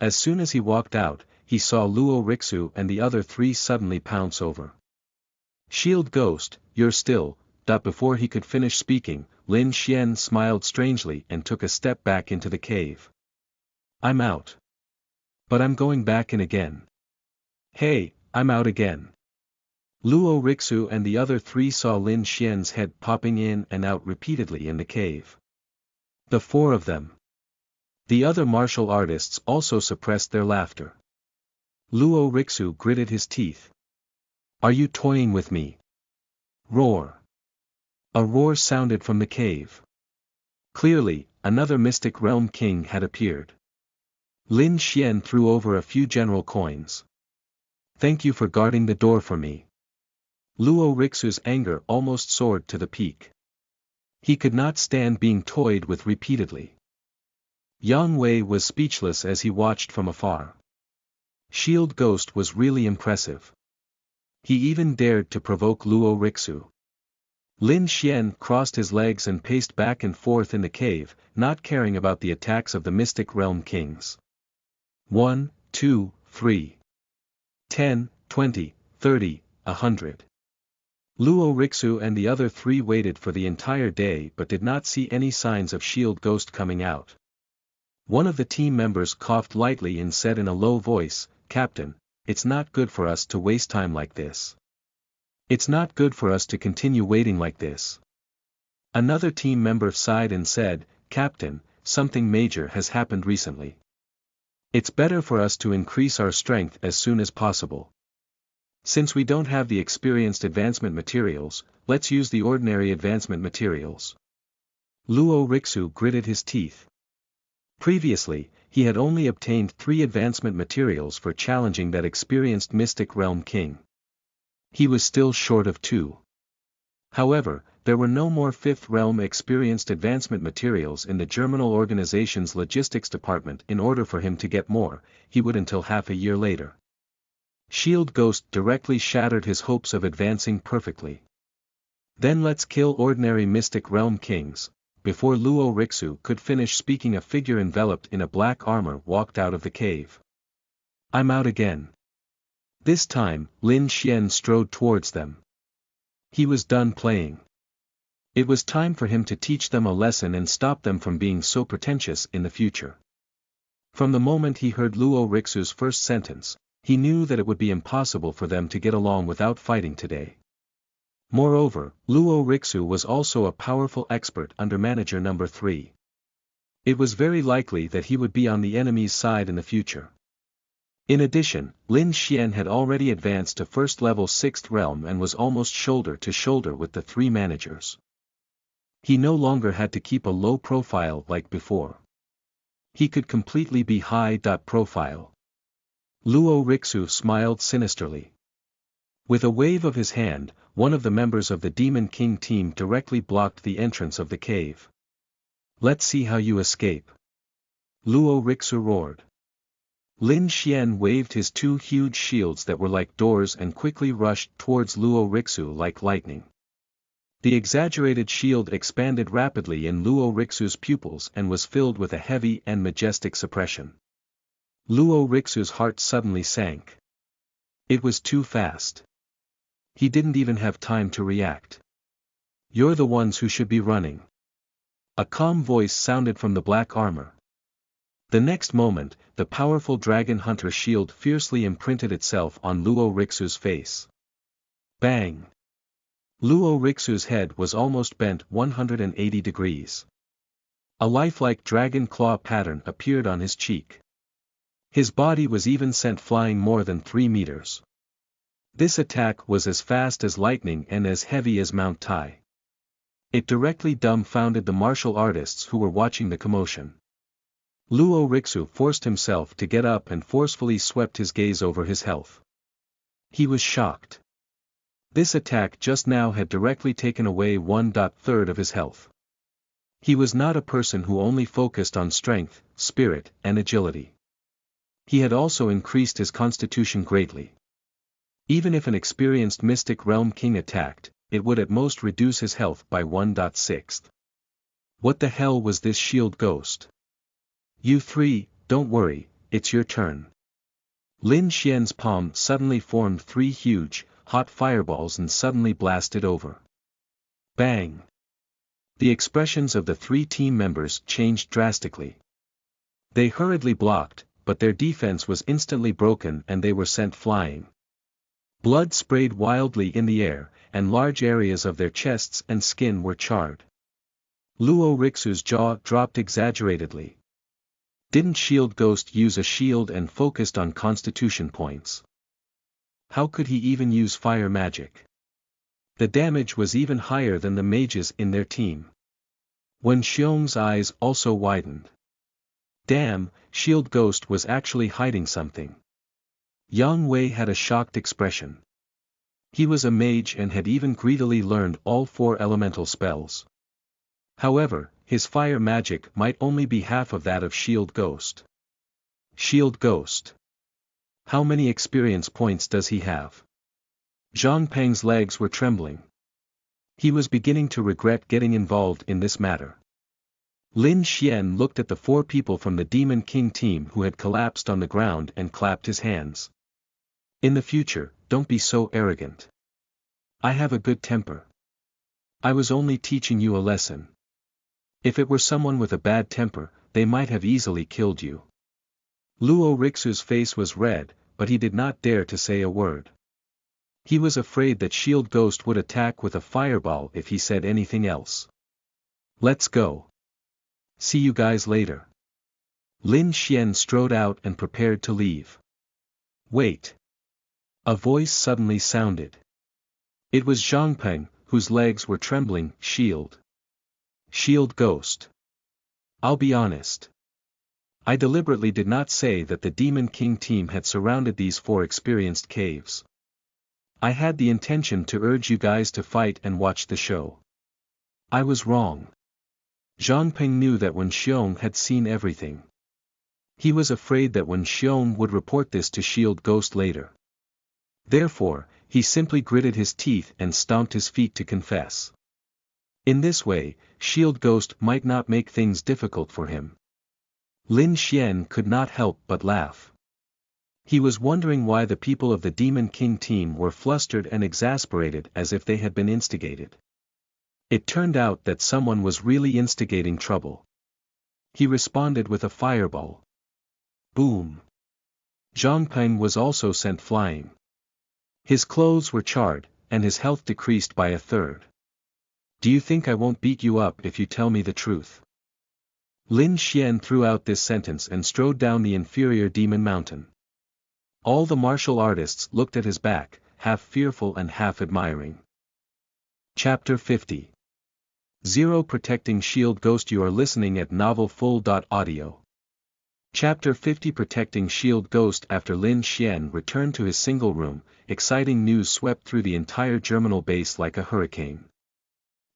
A: As soon as he walked out, he saw Luo Rixu and the other 3 suddenly pounce over. Shield Ghost, you're still. Before he could finish speaking, Lin Xian smiled strangely and took a step back into the cave. I'm out. But I'm going back in again. Hey, I'm out again. Luo Rixu and the other 3 saw Lin Xian's head popping in and out repeatedly in the cave. The 4 of them. The other martial artists also suppressed their laughter. Luo Rixu gritted his teeth. Are you toying with me? Roar. A roar sounded from the cave. Clearly, another mystic realm king had appeared. Lin Xian threw over a few general coins. Thank you for guarding the door for me. Luo Rixu's anger almost soared to the peak. He could not stand being toyed with repeatedly. Yang Wei was speechless as he watched from afar. Shield Ghost was really impressive. He even dared to provoke Luo Rixu. Lin Xian crossed his legs and paced back and forth in the cave, not caring about the attacks of the mystic realm kings. 1, 2, 3. 10, 20, 30, 100. Luo Rixu and the other 3 waited for the entire day but did not see any signs of Shield Ghost coming out. One of the team members coughed lightly and said in a low voice, Captain, it's not good for us to waste time like this. It's not good for us to continue waiting like this. Another team member sighed and said, Captain, something major has happened recently. It's better for us to increase our strength as soon as possible. Since we don't have the experienced advancement materials, let's use the ordinary advancement materials. Luo Rixu gritted his teeth. Previously, he had only obtained 3 advancement materials for challenging that experienced mystic realm king. He was still short of 2. However, there were no more 5th realm experienced advancement materials in the Germinal organization's logistics department. In order for him to get more, he would until half a year later. Shield Ghost directly shattered his hopes of advancing perfectly. Then let's kill ordinary mystic realm kings. Before Luo Rixu could finish speaking, a figure enveloped in a black armor walked out of the cave. I'm out again. This time, Lin Xian strode towards them. He was done playing. It was time for him to teach them a lesson and stop them from being so pretentious in the future. From the moment he heard Luo Rixu's first sentence, he knew that it would be impossible for them to get along without fighting today. Moreover, Luo Rixu was also a powerful expert under Manager Number 3. It was very likely that he would be on the enemy's side in the future. In addition, Lin Xian had already advanced to first level 6th realm and was almost shoulder to shoulder with the 3 managers. He no longer had to keep a low profile like before. He could completely be high profile. Luo Rixu smiled sinisterly. With a wave of his hand, one of the members of the Demon King team directly blocked the entrance of the cave. Let's see how you escape. Luo Rixu roared. Lin Xian waved his 2 huge shields that were like doors and quickly rushed towards Luo Rixu like lightning. The exaggerated shield expanded rapidly in Luo Rixu's pupils and was filled with a heavy and majestic suppression. Luo Rixu's heart suddenly sank. It was too fast. He didn't even have time to react. You're the ones who should be running. A calm voice sounded from the black armor. The next moment, the powerful Dragon Hunter shield fiercely imprinted itself on Luo Rixu's face. Bang! Luo Rixu's head was almost bent 180 degrees. A lifelike dragon claw pattern appeared on his cheek. His body was even sent flying more than 3 meters. This attack was as fast as lightning and as heavy as Mount Tai. It directly dumbfounded the martial artists who were watching the commotion. Luo Rixu forced himself to get up and forcefully swept his gaze over his health. He was shocked. This attack just now had directly taken away 1/3 of his health. He was not a person who only focused on strength, spirit, and agility. He had also increased his constitution greatly. Even if an experienced Mystic Realm King attacked, it would at most reduce his health by 1/6. What the hell was this shield ghost? You three, don't worry, it's your turn. Lin Xian's palm suddenly formed 3 huge, hot fireballs and suddenly blasted over. Bang! The expressions of the 3 team members changed drastically. They hurriedly blocked, but their defense was instantly broken and they were sent flying. Blood sprayed wildly in the air, and large areas of their chests and skin were charred. Luo Rixu's jaw dropped exaggeratedly. Didn't Shield Ghost use a shield and focused on constitution points? How could he even use fire magic? The damage was even higher than the mages in their team. Wen Xiong's eyes also widened. Damn, Shield Ghost was actually hiding something. Yang Wei had a shocked expression. He was a mage and had even greedily learned all 4 elemental spells. However, his fire magic might only be half of that of Shield Ghost. Shield Ghost. How many experience points does he have? Zhang Peng's legs were trembling. He was beginning to regret getting involved in this matter. Lin Xian looked at the 4 people from the Demon King team who had collapsed on the ground and clapped his hands. In the future, don't be so arrogant. I have a good temper. I was only teaching you a lesson. If it were someone with a bad temper, they might have easily killed you. Luo Rixu's face was red, but he did not dare to say a word. He was afraid that Shield Ghost would attack with a fireball if he said anything else. Let's go. See you guys later. Lin Xian strode out and prepared to leave. Wait. A voice suddenly sounded. It was Zhang Peng, whose legs were trembling. Shield Ghost. I'll be honest. I deliberately did not say that the Demon King team had surrounded these 4 experienced caves. I had the intention to urge you guys to fight and watch the show. I was wrong. Zhang Peng knew that Wen Xiong had seen everything. He was afraid that Wen Xiong would report this to Shield Ghost later. Therefore, he simply gritted his teeth and stomped his feet to confess. In this way, Shield Ghost might not make things difficult for him. Lin Xian could not help but laugh. He was wondering why the people of the Demon King team were flustered and exasperated as if they had been instigated. It turned out that someone was really instigating trouble. He responded with a fireball. Boom! Zhang Peng was also sent flying. His clothes were charred, and his health decreased by 1/3. Do you think I won't beat you up if you tell me the truth? Lin Xian threw out this sentence and strode down the inferior demon mountain. All the martial artists looked at his back, half fearful and half admiring. Chapter 50. Zero Protecting Shield Ghost. You are listening at NovelFull.audio. Chapter 50. Protecting Shield Ghost. After Lin Xian returned to his single room, exciting news swept through the entire Germinal base like a hurricane.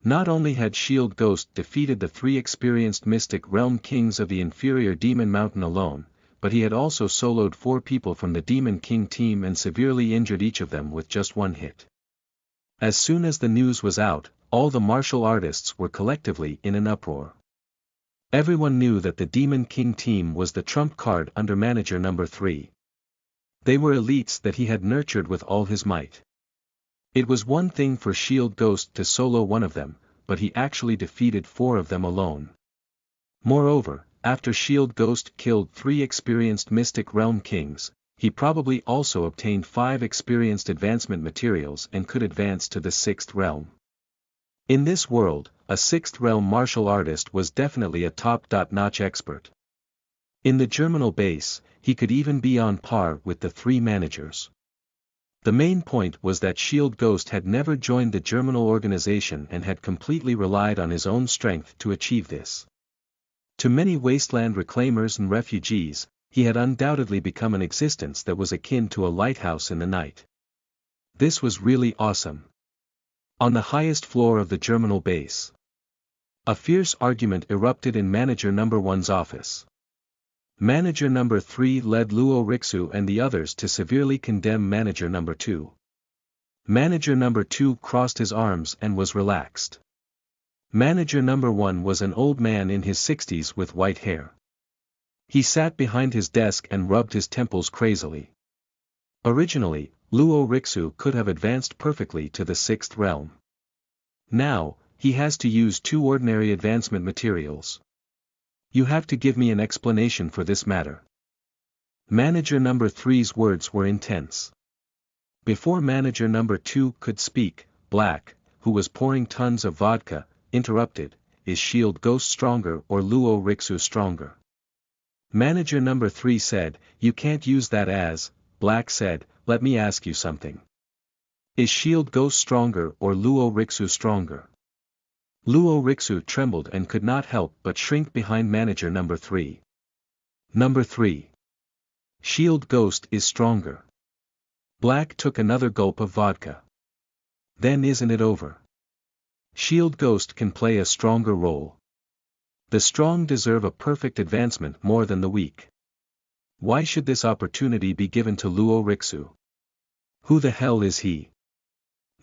A: Not only had Shield Ghost defeated the 3 experienced Mystic Realm Kings of the inferior Demon Mountain alone, but he had also soloed 4 people from the Demon King team and severely injured each of them with just 1 hit. As soon as the news was out, all the martial artists were collectively in an uproar. Everyone knew that the Demon King team was the trump card under manager number 3. They were elites that he had nurtured with all his might. It was one thing for Shield Ghost to solo 1 of them, but he actually defeated 4 of them alone. Moreover, after Shield Ghost killed 3 experienced Mystic Realm Kings, he probably also obtained 5 experienced advancement materials and could advance to the 6th realm. In this world, a 6th realm martial artist was definitely a top-notch expert. In the Germinal base, he could even be on par with the 3 managers. The main point was that Shield Ghost had never joined the Germinal organization and had completely relied on his own strength to achieve this. To many wasteland reclaimers and refugees, he had undoubtedly become an existence that was akin to a lighthouse in the night. This was really awesome. On the highest floor of the Germinal base, a fierce argument erupted in Manager No. 1's office. Manager No. 3 led Luo Rixu and the others to severely condemn Manager No. 2. Manager No. 2 crossed his arms and was relaxed. Manager No. 1 was an old man in his 60s with white hair. He sat behind his desk and rubbed his temples crazily. Originally, Luo Rixu could have advanced perfectly to the 6th realm. Now, he has to use 2 ordinary advancement materials. You have to give me an explanation for this matter. Manager No. 3's words were intense. Before Manager No. 2 could speak, Black, who was pouring tons of vodka, interrupted, "Is Shield Ghost stronger or Luo Rixu stronger?" Manager No. 3 said, "You can't use that as," Black said, "Let me ask you something. Is Shield Ghost stronger or Luo Rixu stronger?" Luo Rixu trembled and could not help but shrink behind Manager No. 3. Number 3. Shield Ghost is stronger. Black took another gulp of vodka. Then isn't it over? Shield Ghost can play a stronger role. The strong deserve a perfect advancement more than the weak. Why should this opportunity be given to Luo Rixu? Who the hell is he?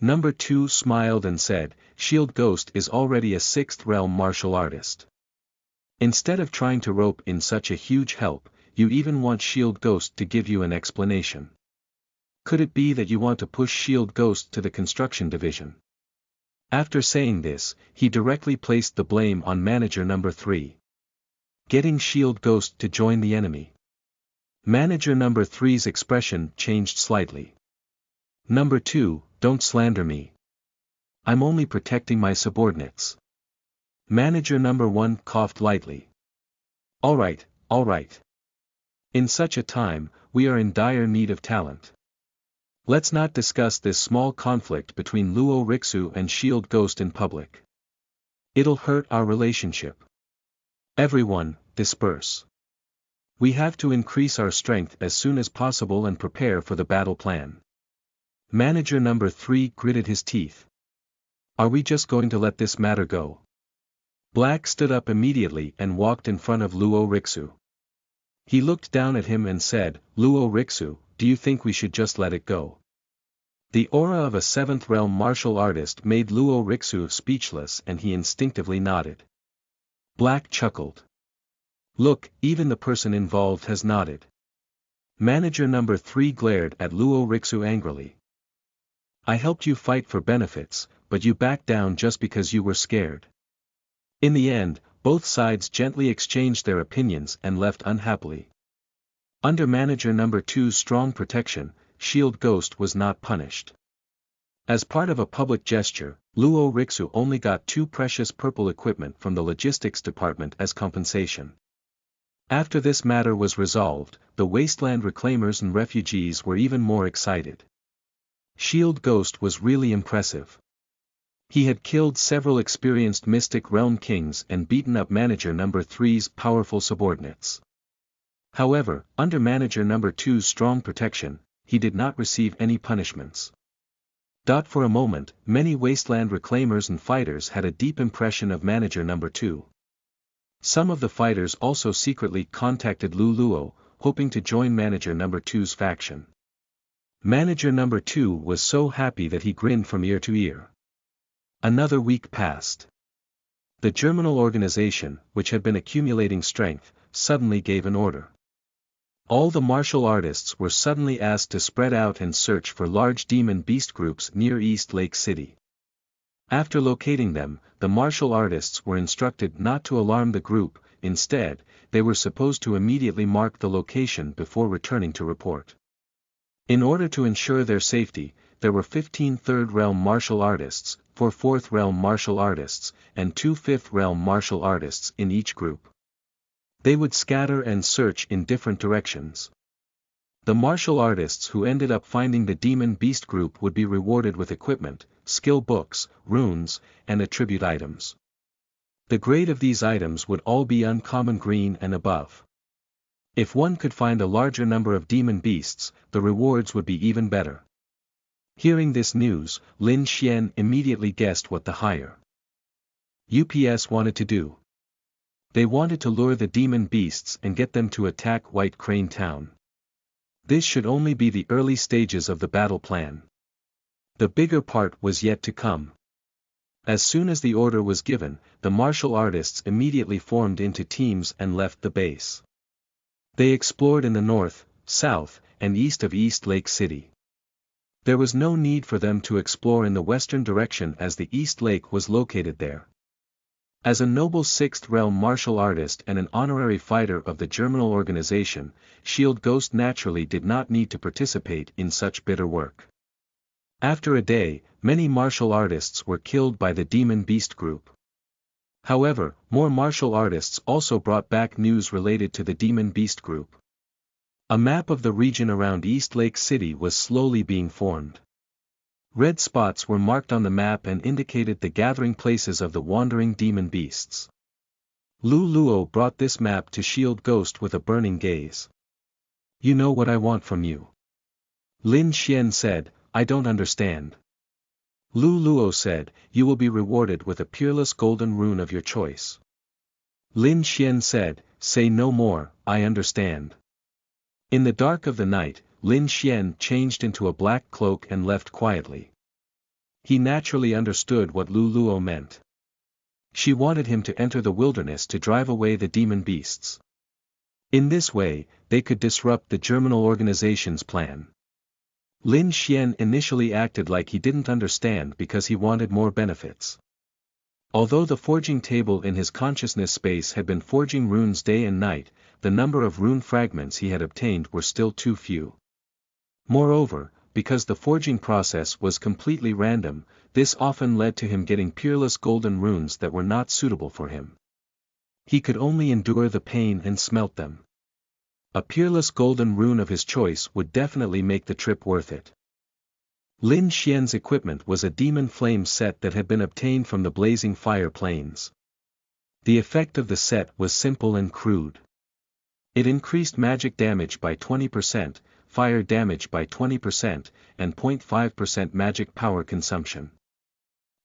A: Number 2 smiled and said, "Shield Ghost is already a 6th realm martial artist. Instead of trying to rope in such a huge help, you even want Shield Ghost to give you an explanation. Could it be that you want to push Shield Ghost to the construction division?" After saying this, he directly placed the blame on Manager No. 3. Getting Shield Ghost to join the enemy. Manager No. 3's expression changed slightly. "Number 2, don't slander me. I'm only protecting my subordinates." Manager No. 1 coughed lightly. All right. In such a time, we are in dire need of talent. Let's not discuss this small conflict between Luo Rixu and Shield Ghost in public. It'll hurt our relationship. Everyone, disperse. We have to increase our strength as soon as possible and prepare for the battle plan. Manager No. 3 gritted his teeth. Are we just going to let this matter go? Black stood up immediately and walked in front of Luo Rixu. He looked down at him and said, "Luo Rixu, do you think we should just let it go?" The aura of a 7th realm martial artist made Luo Rixu speechless and he instinctively nodded. Black chuckled. Look, even the person involved has nodded. Manager No. 3 glared at Luo Rixu angrily. I helped you fight for benefits, but you backed down just because you were scared. In the end, both sides gently exchanged their opinions and left unhappily. Under Manager No. 2's strong protection, Shield Ghost was not punished. As part of a public gesture, Luo Rixu only got 2 precious purple equipment from the logistics department as compensation. After this matter was resolved, the wasteland reclaimers and refugees were even more excited. Shield Ghost was really impressive. He had killed several experienced Mystic Realm kings and beaten up Manager No. 3's powerful subordinates. However, under Manager No. 2's strong protection, he did not receive any punishments. For a moment, many wasteland reclaimers and fighters had a deep impression of Manager No. 2. Some of the fighters also secretly contacted Luo, hoping to join Manager No. 2's faction. Manager No. 2 was so happy that he grinned from ear to ear. Another week passed. The Germinal organization, which had been accumulating strength, suddenly gave an order. All the martial artists were suddenly asked to spread out and search for large demon beast groups near East Lake City. After locating them, the martial artists were instructed not to alarm the group. Instead, they were supposed to immediately mark the location before returning to report. In order to ensure their safety, there were 15 third realm martial artists, 4 fourth realm martial artists, and 2 fifth realm martial artists in each group. They would scatter and search in different directions. The martial artists who ended up finding the demon beast group would be rewarded with equipment, skill books, runes, and attribute items. The grade of these items would all be uncommon green and above. If one could find a larger number of demon beasts, the rewards would be even better. Hearing this news, Lin Xian immediately guessed what the higher UPS wanted to do. They wanted to lure the demon beasts and get them to attack White Crane Town. This should only be the early stages of the battle plan. The bigger part was yet to come. As soon as the order was given, the martial artists immediately formed into teams and left the base. They explored in the north, south, and east of East Lake City. There was no need for them to explore in the western direction as the East Lake was located there. As a noble 6th realm martial artist and an honorary fighter of the Germinal organization, Shield Ghost naturally did not need to participate in such bitter work. After a day, many martial artists were killed by the Demon Beast group. However, more martial artists also brought back news related to the Demon Beast group. A map of the region around East Lake City was slowly being formed. Red spots were marked on the map and indicated the gathering places of the wandering demon beasts. Lu Luo brought this map to Shield Ghost with a burning gaze. "You know what I want from you." Lin Xian said, "I don't understand." Lu Luo said, "You will be rewarded with a peerless golden rune of your choice." Lin Xian said, "Say no more, I understand." In the dark of the night, Lin Xian changed into a black cloak and left quietly. He naturally understood what Lu Luo meant. She wanted him to enter the wilderness to drive away the demon beasts. In this way, they could disrupt the Germinal organization's plan. Lin Xian initially acted like he didn't understand because he wanted more benefits. Although the forging table in his consciousness space had been forging runes day and night, the number of rune fragments he had obtained were still too few. Moreover, because the forging process was completely random, this often led to him getting peerless golden runes that were not suitable for him. He could only endure the pain and smelt them. A peerless golden rune of his choice would definitely make the trip worth it. Lin Xian's equipment was a demon flame set that had been obtained from the blazing fire plains. The effect of the set was simple and crude. It increased magic damage by 20%, fire damage by 20%, and 0.5% magic power consumption.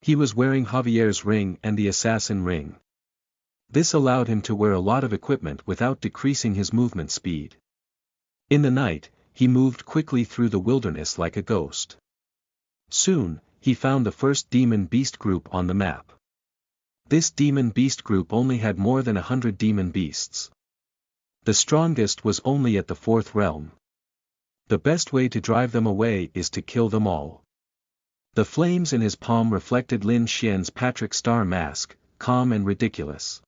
A: He was wearing Javier's ring and the assassin ring. This allowed him to wear a lot of equipment without decreasing his movement speed. In the night, he moved quickly through the wilderness like a ghost. Soon, he found the first demon beast group on the map. This demon beast group only had more than 100 demon beasts. The strongest was only at the 4th realm. The best way to drive them away is to kill them all. The flames in his palm reflected Lin Xian's Patrick Star mask, calm and ridiculous.